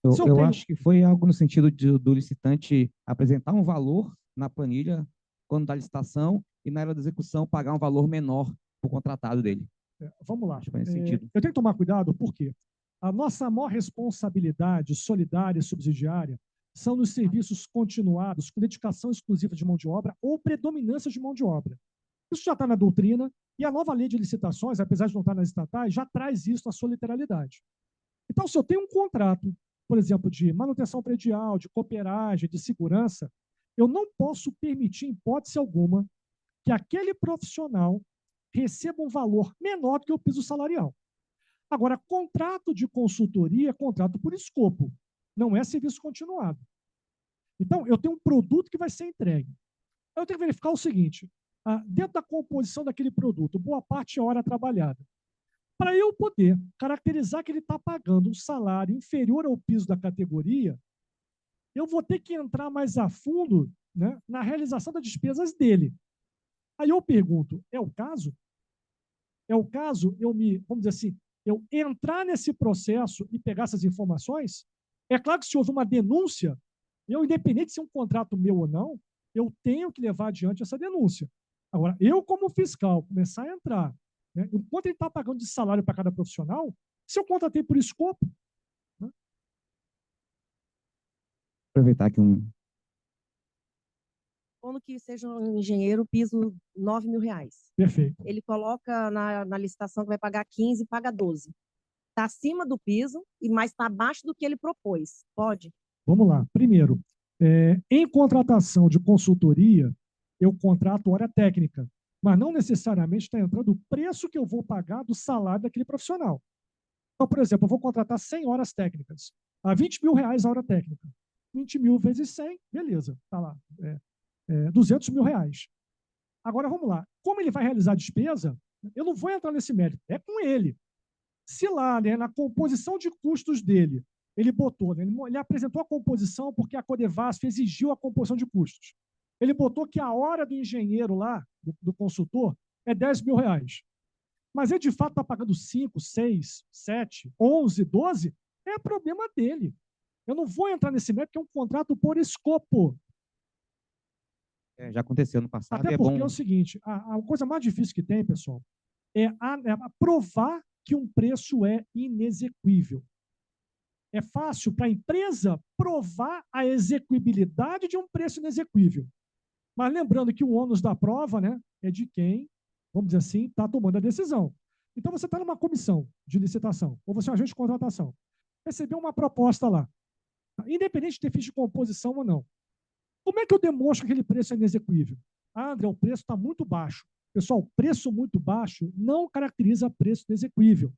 B: Eu acho que foi algo no sentido do licitante apresentar um valor na planilha quando da licitação e na hora da execução pagar um valor menor para o contratado dele.
A: Vamos lá.
B: Acho que faz sentido.
A: Eu tenho que tomar cuidado, por quê? A nossa maior responsabilidade solidária e subsidiária são nos serviços continuados com dedicação exclusiva de mão de obra ou predominância de mão de obra. Isso já está na doutrina e a nova lei de licitações, apesar de não estar nas estatais, já traz isso na sua literalidade. Então, se eu tenho um contrato, por exemplo, de manutenção predial, de cooperagem, de segurança, eu não posso permitir, em hipótese alguma, que aquele profissional receba um valor menor do que o piso salarial. Agora, contrato de consultoria é contrato por escopo, não é serviço continuado. Então, eu tenho um produto que vai ser entregue. Eu tenho que verificar o seguinte, dentro da composição daquele produto, boa parte é hora trabalhada. Para eu poder caracterizar que ele está pagando um salário inferior ao piso da categoria, eu vou ter que entrar mais a fundo, né, na realização das despesas dele. Aí eu pergunto, é o caso? É o caso vamos dizer assim, eu entrar nesse processo e pegar essas informações? É claro que se houve uma denúncia, independente de ser um contrato meu ou não, eu tenho que levar adiante essa denúncia. Agora, eu como fiscal, começar a entrar, né, enquanto ele está pagando de salário para cada profissional, se eu contratei por escopo, né?
B: Aproveitar aqui
D: Supondo que seja um engenheiro, piso R$9.000.
A: Perfeito.
D: Ele coloca na licitação que vai pagar 15, paga 12. Está acima do piso, mas está abaixo do que ele propôs. Pode?
A: Vamos lá. Primeiro, em contratação de consultoria, eu contrato hora técnica, mas não necessariamente está entrando o preço que eu vou pagar do salário daquele profissional. Então, por exemplo, eu vou contratar 100 horas técnicas, a R$20.000 a hora técnica. 20 mil vezes 100, beleza, está lá. R$200.000. Agora, vamos lá. Como ele vai realizar a despesa, eu não vou entrar nesse mérito, é com ele. Se lá, né, na composição de custos dele, ele botou, né, ele apresentou a composição porque a Codevasf exigiu a composição de custos. Ele botou que a hora do engenheiro lá, do consultor, é R$10.000. Mas ele, de fato, está pagando 5, 6, 7, 11, 12, é problema dele. Eu não vou entrar nesse mérito, porque é um contrato por escopo.
B: Já aconteceu no passado.
A: Até porque é o seguinte, a coisa mais difícil que tem, pessoal, é provar que um preço é inexequível. É fácil para a empresa provar a execuibilidade de um preço inexequível. Mas lembrando que o ônus da prova, né, é de quem, vamos dizer assim, está tomando a decisão. Então, você está numa comissão de licitação, ou você é um agente de contratação, recebeu uma proposta lá, independente de ter ficha de composição ou não. Como é que eu demonstro que aquele preço é inexequível? André, o preço está muito baixo. Pessoal, preço muito baixo não caracteriza preço inexequível.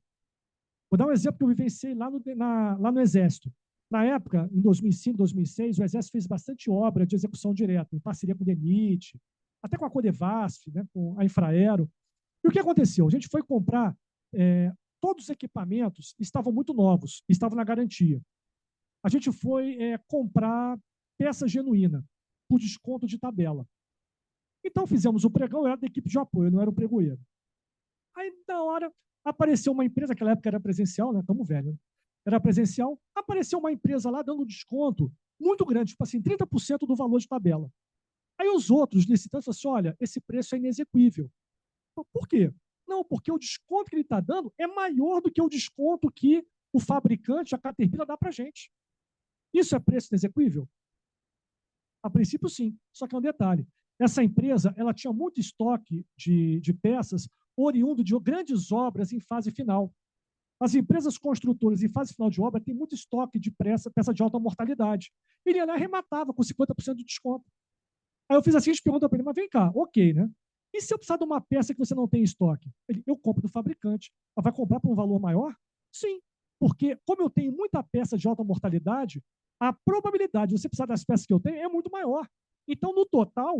A: Vou dar um exemplo que eu vivenciei lá no Exército. Na época, em 2005, 2006, o Exército fez bastante obra de execução direta, em parceria com o DENIT. até com a Codevasf, né, com a Infraero. E o que aconteceu? A gente foi comprar, todos os equipamentos estavam muito novos, estavam na garantia. A gente foi comprar peça genuína, por desconto de tabela. Então, fizemos o pregão, eu era da equipe de apoio, eu não era o pregoeiro. Aí, na hora, apareceu uma empresa, naquela época era presencial, né? Estamos velhos, né? Era presencial, apareceu uma empresa lá dando desconto muito grande, tipo assim, 30% do valor de tabela. Aí os outros licitantes falaram assim, olha, esse preço é inexequível. Por quê? Não, porque o desconto que ele está dando é maior do que o desconto que o fabricante, a Caterpillar, dá para a gente. Isso é preço inexequível? A princípio, sim. Só que é um detalhe. Essa empresa ela tinha muito estoque de peças oriundo de grandes obras em fase final. As empresas construtoras em fase final de obra têm muito estoque de peça de alta mortalidade. Ele ia lá e arrematava com 50% de desconto. Aí eu fiz a seguinte pergunta para ele, mas vem cá, ok, né? E se eu precisar de uma peça que você não tem em estoque? Eu compro do fabricante. Ela vai comprar por um valor maior? Sim, porque como eu tenho muita peça de alta mortalidade, a probabilidade de você precisar das peças que eu tenho é muito maior. Então, no total,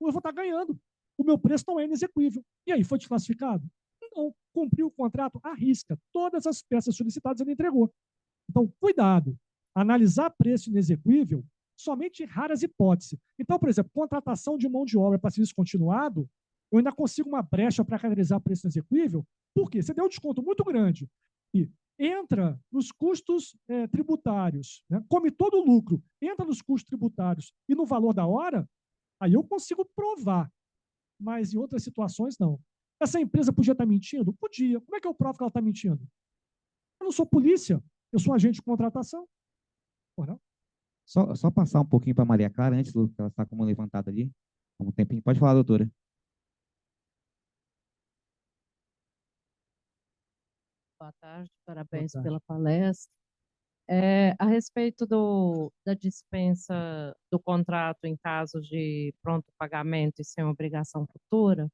A: eu vou estar ganhando. O meu preço não é inexequível. E aí, foi desclassificado? Não. Cumpriu o contrato à risca. Todas as peças solicitadas ele entregou. Então, cuidado. Analisar preço inexequível somente em raras hipóteses. Então, por exemplo, contratação de mão de obra para serviço continuado, eu ainda consigo uma brecha para canalizar preço inexequível, porque você deu um desconto muito grande e entra nos custos tributários, né? Come todo o lucro, entra nos custos tributários e no valor da hora, aí eu consigo provar, mas em outras situações não. Essa empresa podia estar mentindo? Podia. Como é que eu provo que ela está mentindo? Eu não sou polícia, eu sou agente de contratação. Pô, não?
B: Só passar um pouquinho para Maria Clara, antes, Lu, que ela está com uma levantada ali. Um tempinho. Pode falar, doutora.
E: Boa tarde,
A: Boa
E: parabéns
A: tarde.
E: pela palestra. A respeito da dispensa do contrato em caso de pronto pagamento e sem obrigação futura,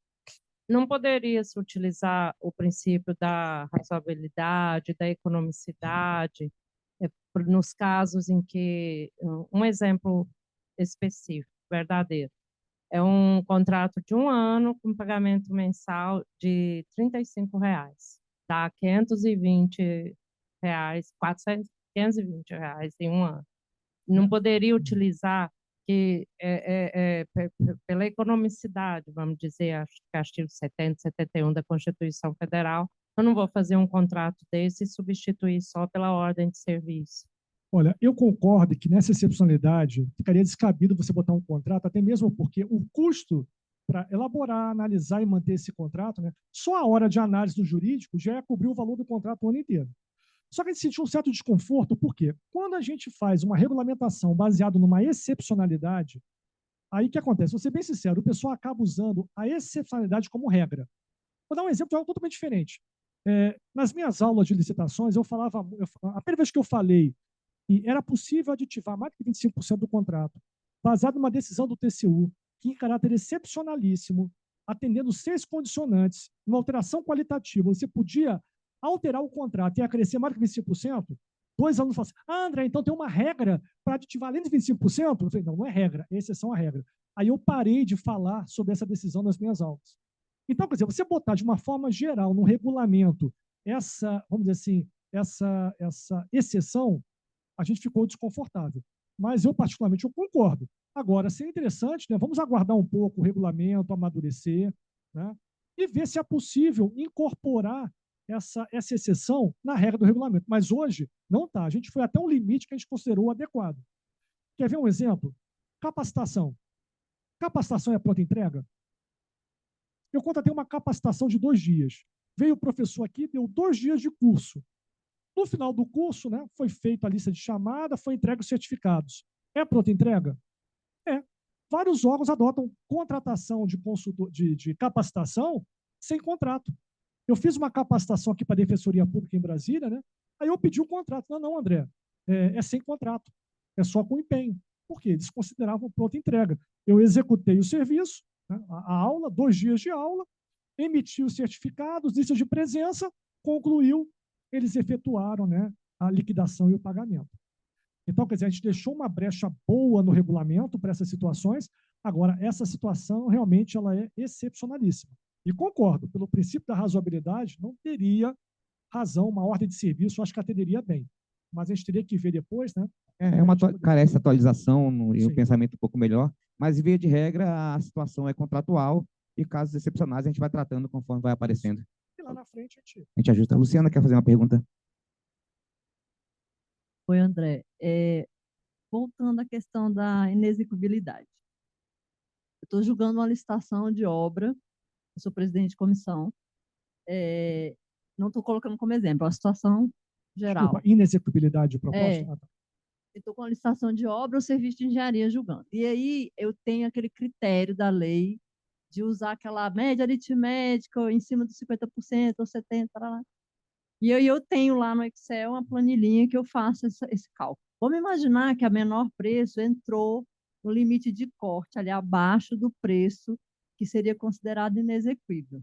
E: não poderia se utilizar o princípio da razoabilidade, da economicidade, nos casos em que, um exemplo específico, verdadeiro, é um contrato de 1 ano com pagamento mensal de R$ 35, dá R$ 520, 520 em 1 ano. Não poderia utilizar pela economicidade, vamos dizer, acho que artigo 70, 71 da Constituição Federal, eu não vou fazer um contrato desse e substituir só pela ordem de serviço.
A: Olha, eu concordo que nessa excepcionalidade ficaria descabido você botar um contrato, até mesmo porque o custo para elaborar, analisar e manter esse contrato, né, só a hora de análise do jurídico já ia cobrir o valor do contrato o ano inteiro. Só que a gente sentiu um certo desconforto, porque quando a gente faz uma regulamentação baseada numa excepcionalidade, aí o que acontece? Vou ser bem sincero, o pessoal acaba usando a excepcionalidade como regra. Vou dar um exemplo de algo totalmente diferente. Nas minhas aulas de licitações, a primeira vez que eu falei e era possível aditivar mais de 25% do contrato, baseado numa decisão do TCU, que em caráter excepcionalíssimo, atendendo 6 condicionantes, uma alteração qualitativa, você podia alterar o contrato e acrescer mais de 25%, 2 alunos falam assim, André, então tem uma regra para aditivar além de 25%? Eu falei, não é regra, é exceção à regra. Aí eu parei de falar sobre essa decisão nas minhas aulas. Então, quer dizer, você botar de uma forma geral no regulamento essa, vamos dizer assim, essa exceção, a gente ficou desconfortável. Mas eu, particularmente, eu concordo. Agora, seria interessante, né? Vamos aguardar um pouco o regulamento amadurecer, né? E ver se é possível incorporar essa exceção na regra do regulamento. Mas hoje, não está. A gente foi até um limite que a gente considerou adequado. Quer ver um exemplo? Capacitação. Capacitação é pronta entrega? Eu contratei uma capacitação de 2 dias. Veio o professor aqui, deu 2 dias de curso. No final do curso, né, foi feita a lista de chamada, foi entregue os certificados. É pronta entrega? É. Vários órgãos adotam contratação de capacitação sem contrato. Eu fiz uma capacitação aqui para a Defensoria Pública em Brasília, né? Aí eu pedi um contrato. Não, André, é sem contrato. É só com empenho. Por quê? Eles consideravam pronta entrega. Eu executei o serviço, né, a aula, 2 dias de aula, emiti os certificados, listas de presença, concluiu, eles efetuaram, né, a liquidação e o pagamento. Então, quer dizer, a gente deixou uma brecha boa no regulamento para essas situações. Agora, essa situação realmente ela é excepcionalíssima. E concordo, pelo princípio da razoabilidade, não teria razão, uma ordem de serviço, eu acho que atenderia bem. Mas a gente teria que ver depois, né?
B: Carece atualização e um
A: Sim.
B: pensamento um pouco melhor, mas, via de regra, a situação é contratual e casos excepcionais a gente vai tratando conforme vai aparecendo.
A: E lá na frente
B: a gente ajusta. Luciana quer fazer uma pergunta?
F: Oi, André. Voltando à questão da inexecuibilidade. Eu estou julgando uma licitação de obra, eu sou presidente de comissão, não estou colocando como exemplo, é uma situação geral.
A: Desculpa, inexecuibilidade de proposta?
F: Eu estou com a licitação de obra ou serviço de engenharia julgando. E aí eu tenho aquele critério da lei de usar aquela média aritmética em cima dos 50% ou 70%. E aí eu tenho lá no Excel uma planilhinha que eu faço esse cálculo. Vamos imaginar que a menor preço entrou no limite de corte ali abaixo do preço que seria considerado inexequível.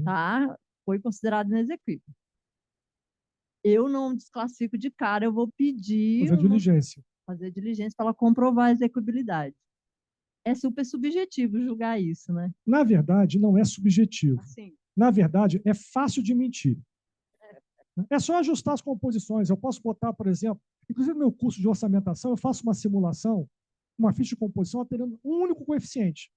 F: Tá? Foi considerado inexequível. Eu não desclassifico de cara, eu vou pedir... Fazer diligência para ela comprovar a execuibilidade. É super subjetivo julgar isso, né?
A: Na verdade, não é subjetivo.
F: Assim.
A: Na verdade, é fácil de mentir. É só ajustar as composições. Eu posso botar, por exemplo, inclusive no meu curso de orçamentação, eu faço uma simulação, uma ficha de composição, alterando um único coeficiente.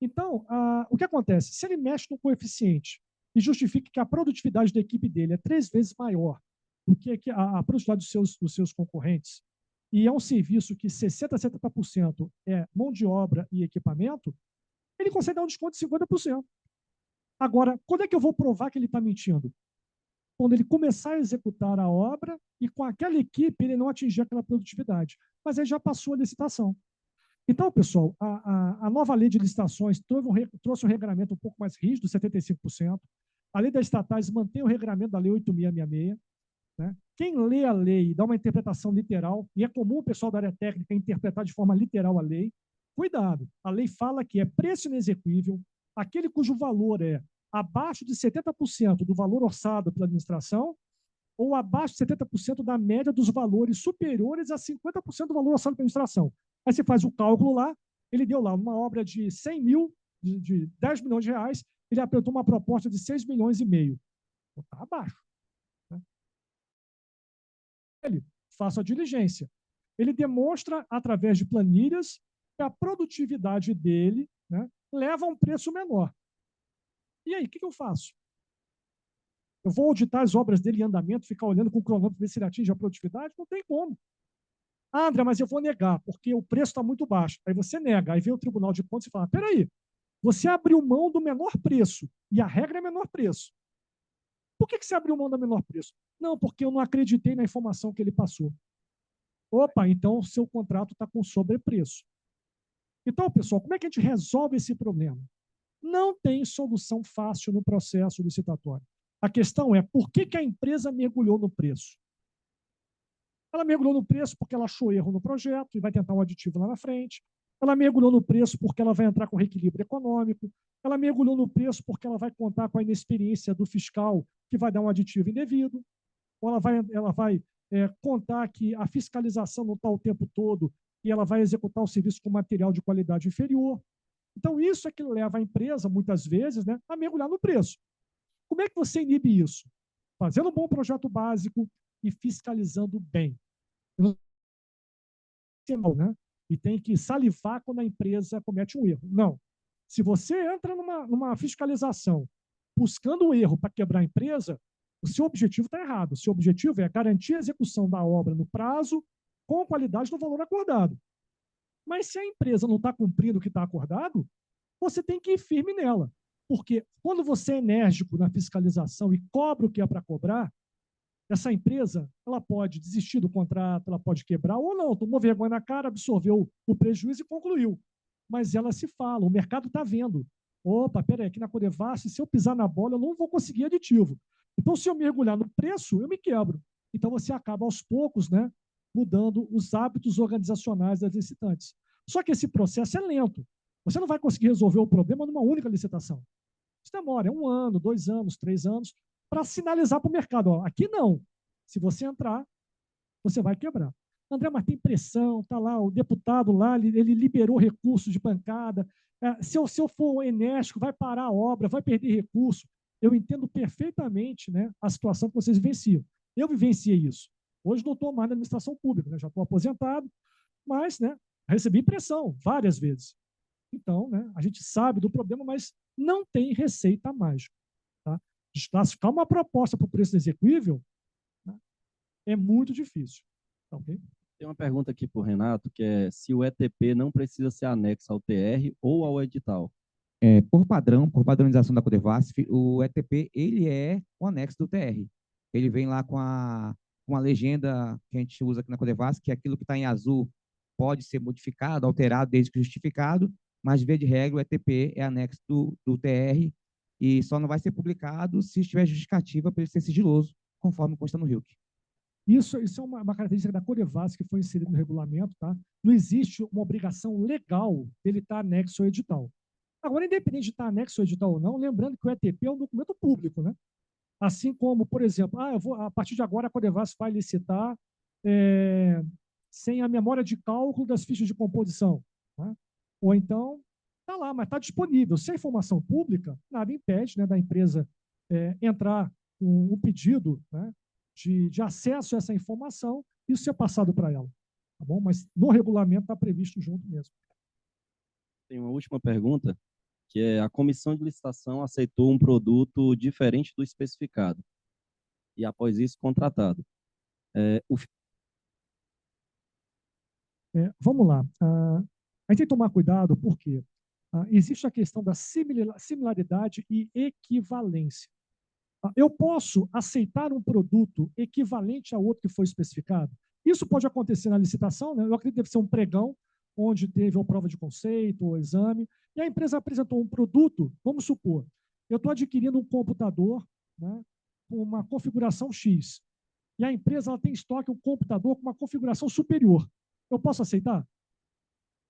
A: Então, o que acontece? Se ele mexe no coeficiente e justifica que a produtividade da equipe dele é 3 vezes maior do que a produtividade dos seus concorrentes, e é um serviço que 60% a 70% é mão de obra e equipamento, ele consegue dar um desconto de 50%. Agora, quando é que eu vou provar que ele está mentindo? Quando ele começar a executar a obra e com aquela equipe ele não atingir aquela produtividade. Mas aí já passou a licitação. Então, pessoal, a nova lei de licitações trouxe um regulamento um pouco mais rígido, 75%. A lei das estatais mantém o regulamento da lei 8666. Né? Quem lê a lei e dá uma interpretação literal, e é comum o pessoal da área técnica interpretar de forma literal a lei, cuidado, a lei fala que é preço inexequível, aquele cujo valor é abaixo de 70% do valor orçado pela administração ou abaixo de 70% da média dos valores superiores a 50% do valor orçado pela administração. Aí você faz o cálculo lá, ele deu lá uma obra de 100 mil, de 10 milhões de reais, ele apresentou uma proposta de 6 milhões e meio. Está abaixo. Né? Ele faça a diligência. Ele demonstra, através de planilhas, que a produtividade dele, né, leva a um preço menor. E aí, o que eu faço? Eu vou auditar as obras dele em andamento, ficar olhando com o cronômetro, ver se ele atinge a produtividade? Não tem como. Ah, André, mas eu vou negar, porque o preço está muito baixo. Aí você nega, aí vem o Tribunal de Contas e fala, peraí, você abriu mão do menor preço, e a regra é menor preço. Por que você abriu mão do menor preço? Não, porque eu não acreditei na informação que ele passou. Opa, então o seu contrato está com sobrepreço. Então, pessoal, como é que a gente resolve esse problema? Não tem solução fácil no processo licitatório. A questão é por que a empresa mergulhou no preço? Ela mergulhou no preço porque ela achou erro no projeto e vai tentar um aditivo lá na frente. Ela mergulhou no preço porque ela vai entrar com reequilíbrio econômico. Ela mergulhou no preço porque ela vai contar com a inexperiência do fiscal que vai dar um aditivo indevido. Ou ela vai contar que a fiscalização não está o tempo todo e ela vai executar o serviço com material de qualidade inferior. Então, isso é que leva a empresa, muitas vezes, né, a mergulhar no preço. Como é que você inibe isso? Fazendo um bom projeto básico e fiscalizando bem. Né? E tem que salivar quando a empresa comete um erro. Não. Se você entra numa fiscalização buscando um erro para quebrar a empresa, o seu objetivo está errado. O seu objetivo é garantir a execução da obra no prazo, com qualidade no valor acordado. Mas se a empresa não está cumprindo o que está acordado, você tem que ir firme nela. Porque quando você é enérgico na fiscalização e cobra o que é para cobrar, essa empresa ela pode desistir do contrato, ela pode quebrar ou não, tomou vergonha na cara, absorveu o prejuízo e concluiu. Mas ela se fala, o mercado está vendo. Opa, peraí, aqui na Codevasf, se eu pisar na bola, eu não vou conseguir aditivo. Então, se eu mergulhar no preço, eu me quebro. Então, você acaba aos poucos, né, mudando os hábitos organizacionais das licitantes. Só que esse processo é lento. Você não vai conseguir resolver o problema numa única licitação. Isso demora 1 ano, 2 anos, 3 anos, para sinalizar para o mercado. Ó, aqui não. Se você entrar, você vai quebrar. André, mas tem pressão, está lá, o deputado lá, ele liberou recursos de bancada. Se eu for enérgico, vai parar a obra, vai perder recurso. Eu entendo perfeitamente, né, a situação que vocês vivenciam. Eu vivenciei isso. Hoje não estou mais na administração pública, né, já estou aposentado, mas, né, recebi pressão várias vezes. Então, né, a gente sabe do problema, mas não tem receita mágica. Tá? Desclassificar uma proposta para o preço execuível, né, é muito difícil. Tá, okay?
C: Tem uma pergunta aqui para o Renato, que é se o ETP não precisa ser anexo ao TR ou ao edital.
B: Por padrão, por padronização da Codevasf, o ETP ele é o anexo do TR. Ele vem lá com a legenda que a gente usa aqui na Codevasf, que é aquilo que está em azul pode ser modificado, alterado, desde que justificado, mas, via de regra, o ETP é anexo do TR e só não vai ser publicado se estiver justificativa para ele ser sigiloso, conforme consta no RIUC.
A: Isso é uma característica da Codevasf que foi inserida no regulamento. Tá? Não existe uma obrigação legal dele estar anexo ao edital. Agora, independente de estar anexo ao edital ou não, lembrando que o ETP é um documento público, né? Assim como, por exemplo, a partir de agora a Codevasf vai licitar sem a memória de cálculo das fichas de composição. Tá? Ou então, está lá, mas está disponível. Se é informação pública, nada impede, né, da empresa entrar com um pedido, né, de acesso a essa informação e isso ser passado para ela. Tá bom? Mas no regulamento está previsto junto mesmo.
C: Tem uma última pergunta, que é a comissão de licitação aceitou um produto diferente do especificado e, após isso, contratado.
A: Vamos lá. A gente tem que tomar cuidado porque existe a questão da similaridade e equivalência. Eu posso aceitar um produto equivalente a outro que foi especificado? Isso pode acontecer na licitação, né? Eu acredito que deve ser um pregão, onde teve a prova de conceito, o exame, e a empresa apresentou um produto, vamos supor, eu estou adquirindo um computador, né, com uma configuração X, e a empresa ela tem em estoque um computador com uma configuração superior. Eu posso aceitar?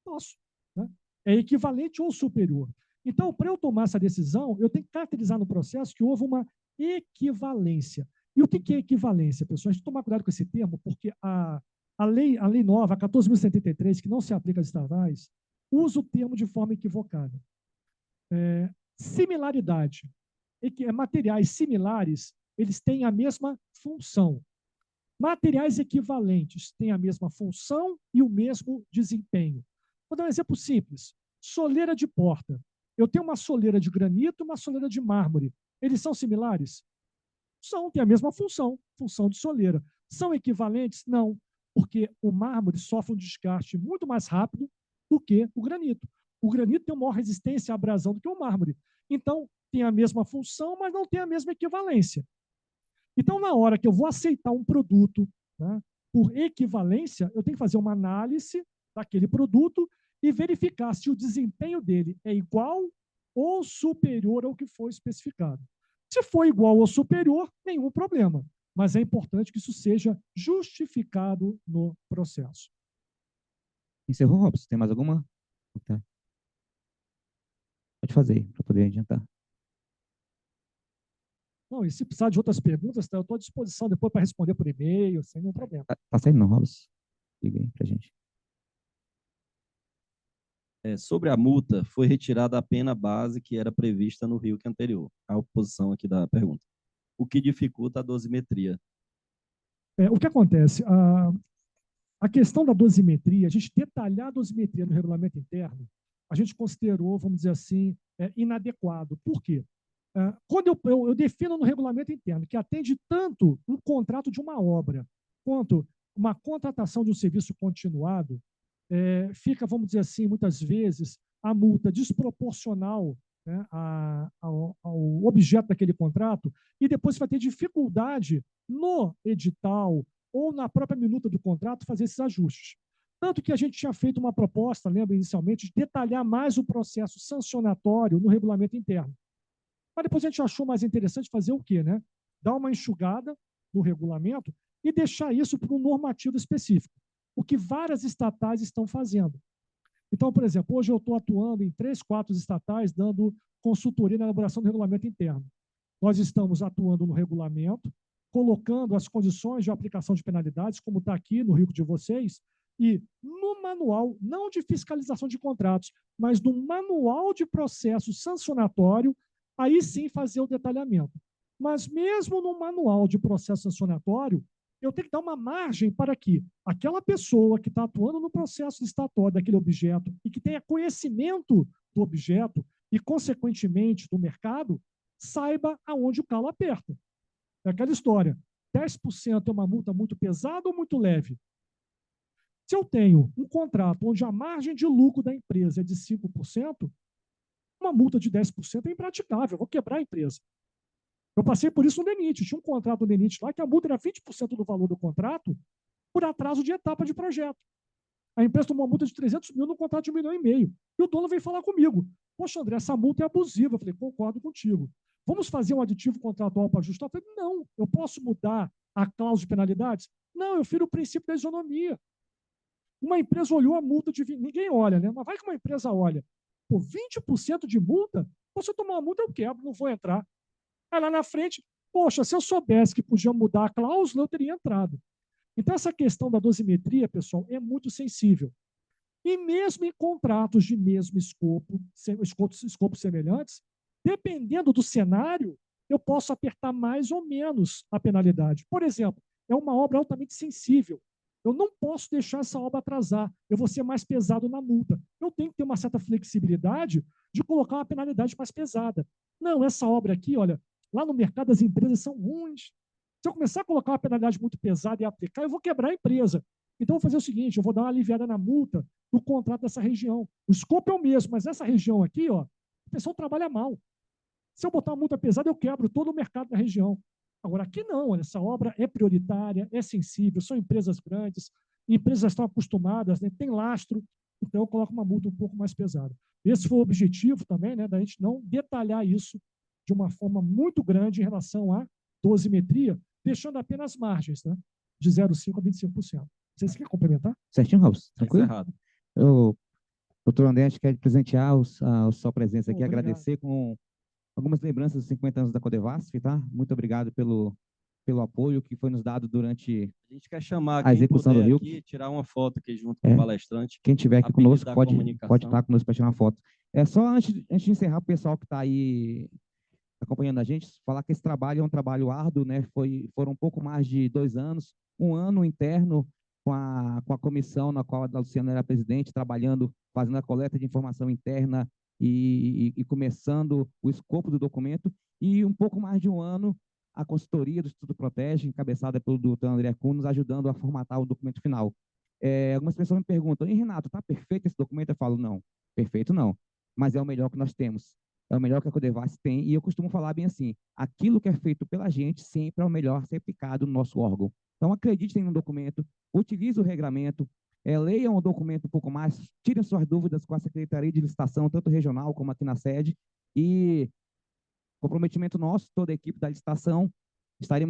A: Posso. Né? É equivalente ou superior. Então, para eu tomar essa decisão, eu tenho que caracterizar no processo que houve uma equivalência. E o que é equivalência, pessoal? A gente tem que tomar cuidado com esse termo, porque a lei nova, a 14.073, que não se aplica às estatais, usa o termo de forma equivocada. Similaridade. Materiais similares, eles têm a mesma função. Materiais equivalentes têm a mesma função e o mesmo desempenho. Vou dar um exemplo simples. Soleira de porta. Eu tenho uma soleira de granito e uma soleira de mármore. Eles são similares? São, têm a mesma função de soleira. São equivalentes? Não, porque o mármore sofre um desgaste muito mais rápido do que o granito. O granito tem uma maior resistência à abrasão do que o mármore. Então, tem a mesma função, mas não tem a mesma equivalência. Então, na hora que eu vou aceitar um produto, né, por equivalência, eu tenho que fazer uma análise daquele produto e verificar se o desempenho dele é igual ou superior ao que foi especificado. Se for igual ou superior, nenhum problema. Mas é importante que isso seja justificado no processo.
B: Encerrou, Robson? Tem mais alguma? Tá. Pode fazer, para poder adiantar.
A: Não, e se precisar de outras perguntas, tá, eu estou à disposição depois para responder por e-mail, sem nenhum problema.
B: Tá saindo não, Robson? Liga aí para a gente.
C: Sobre a multa, foi retirada a pena base que era prevista no RIUC anterior. A oposição aqui da pergunta. O que dificulta a dosimetria?
A: O que acontece? A questão da dosimetria, a gente detalhar a dosimetria no regulamento interno, a gente considerou, vamos dizer assim, inadequado. Por quê? Quando eu defino no regulamento interno que atende tanto um contrato de uma obra quanto uma contratação de um serviço continuado, fica, vamos dizer assim, muitas vezes, a multa desproporcional, né, ao objeto daquele contrato, e depois vai ter dificuldade no edital ou na própria minuta do contrato fazer esses ajustes. Tanto que a gente tinha feito uma proposta, lembra inicialmente, de detalhar mais o processo sancionatório no regulamento interno. Mas depois a gente achou mais interessante fazer o quê? Né? Dar uma enxugada no regulamento e deixar isso para um normativo específico, o que várias estatais estão fazendo. Então, por exemplo, hoje eu estou atuando em 3, 4 estatais, dando consultoria na elaboração do regulamento interno. Nós estamos atuando no regulamento, colocando as condições de aplicação de penalidades, como está aqui no RICO de vocês, e no manual, não de fiscalização de contratos, mas no manual de processo sancionatório, aí sim fazer o detalhamento. Mas mesmo no manual de processo sancionatório, eu tenho que dar uma margem para que aquela pessoa que está atuando no processo licitatório daquele objeto e que tenha conhecimento do objeto e, consequentemente, do mercado, saiba aonde o calo aperta. É aquela história, 10% é uma multa muito pesada ou muito leve? Se eu tenho um contrato onde a margem de lucro da empresa é de 5%, uma multa de 10% é impraticável, eu vou quebrar a empresa. Eu passei por isso no DENIT, tinha um contrato no DENIT lá que a multa era 20% do valor do contrato por atraso de etapa de projeto. A empresa tomou uma multa de 300 mil num contrato de 1,5 milhão. E o dono veio falar comigo. Poxa, André, essa multa é abusiva. Eu falei, concordo contigo. Vamos fazer um aditivo contratual para ajustar? Eu falei, não, eu posso mudar a cláusula de penalidades? Não, eu firo o princípio da isonomia. Uma empresa olhou a multa de... Ninguém olha, né? Mas vai que uma empresa olha. Pô, 20% de multa? Se eu tomar uma multa, eu quebro, não vou entrar. Aí lá na frente, poxa, se eu soubesse que podia mudar a cláusula, eu teria entrado. Então, essa questão da dosimetria, pessoal, é muito sensível. E mesmo em contratos de mesmo escopos semelhantes, dependendo do cenário, eu posso apertar mais ou menos a penalidade. Por exemplo, é uma obra altamente sensível. Eu não posso deixar essa obra atrasar. Eu vou ser mais pesado na multa. Eu tenho que ter uma certa flexibilidade de colocar uma penalidade mais pesada. Não, essa obra aqui, olha, lá no mercado as empresas são ruins. Se eu começar a colocar uma penalidade muito pesada e aplicar, eu vou quebrar a empresa. Então, eu vou fazer o seguinte, eu vou dar uma aliviada na multa do contrato dessa região. O escopo é o mesmo, mas essa região aqui, ó, o pessoal trabalha mal. Se eu botar uma multa pesada, eu quebro todo o mercado da região. Agora, aqui não, olha, essa obra é prioritária, é sensível, são empresas grandes, empresas estão acostumadas, né, tem lastro, então eu coloco uma multa um pouco mais pesada. Esse foi o objetivo também, né, da gente não detalhar isso de uma forma muito grande em relação à dosimetria, deixando apenas margens, né, de 0,5% a 25%. Vocês querem complementar?
B: Certinho, Raul? Tranquilo?
C: Encerrado.
B: Doutor André, a gente quer presentear a sua presença aqui,
A: Obrigado.
B: agradecer com algumas lembranças dos 50 anos da Codevasf, tá? Muito obrigado pelo apoio que foi nos dado durante
C: A gente quer chamar
B: a
C: quem
B: execução do
C: puder
B: Rio.
C: aqui, tirar uma foto aqui junto com o
B: É.
C: palestrante.
B: Quem estiver aqui
C: A pedido
B: conosco
C: da
B: pode
C: comunicação.
B: estar conosco para tirar uma foto. É só antes de encerrar, o pessoal que está aí acompanhando a gente, falar que esse trabalho é um trabalho árduo, né? Foram um pouco mais de 2 anos, um ano interno com a comissão na qual a Luciana era presidente, trabalhando, fazendo a coleta de informação interna e começando o escopo do documento, e um pouco mais de um ano a consultoria do Instituto Protege, encabeçada pelo doutor André Kuhn, nos ajudando a formatar o documento final. Algumas pessoas me perguntam, e Renato, está perfeito esse documento? Eu falo, não, perfeito não, mas é o melhor que nós temos. É o melhor que a Codevasf tem, e eu costumo falar bem assim, aquilo que é feito pela gente sempre é o melhor ser aplicado no nosso órgão. Então, acreditem no documento, utilize o regramento, leiam o documento um pouco mais, tirem suas dúvidas com a Secretaria de Licitação, tanto regional como aqui na sede, e comprometimento nosso, toda a equipe da licitação, estaremos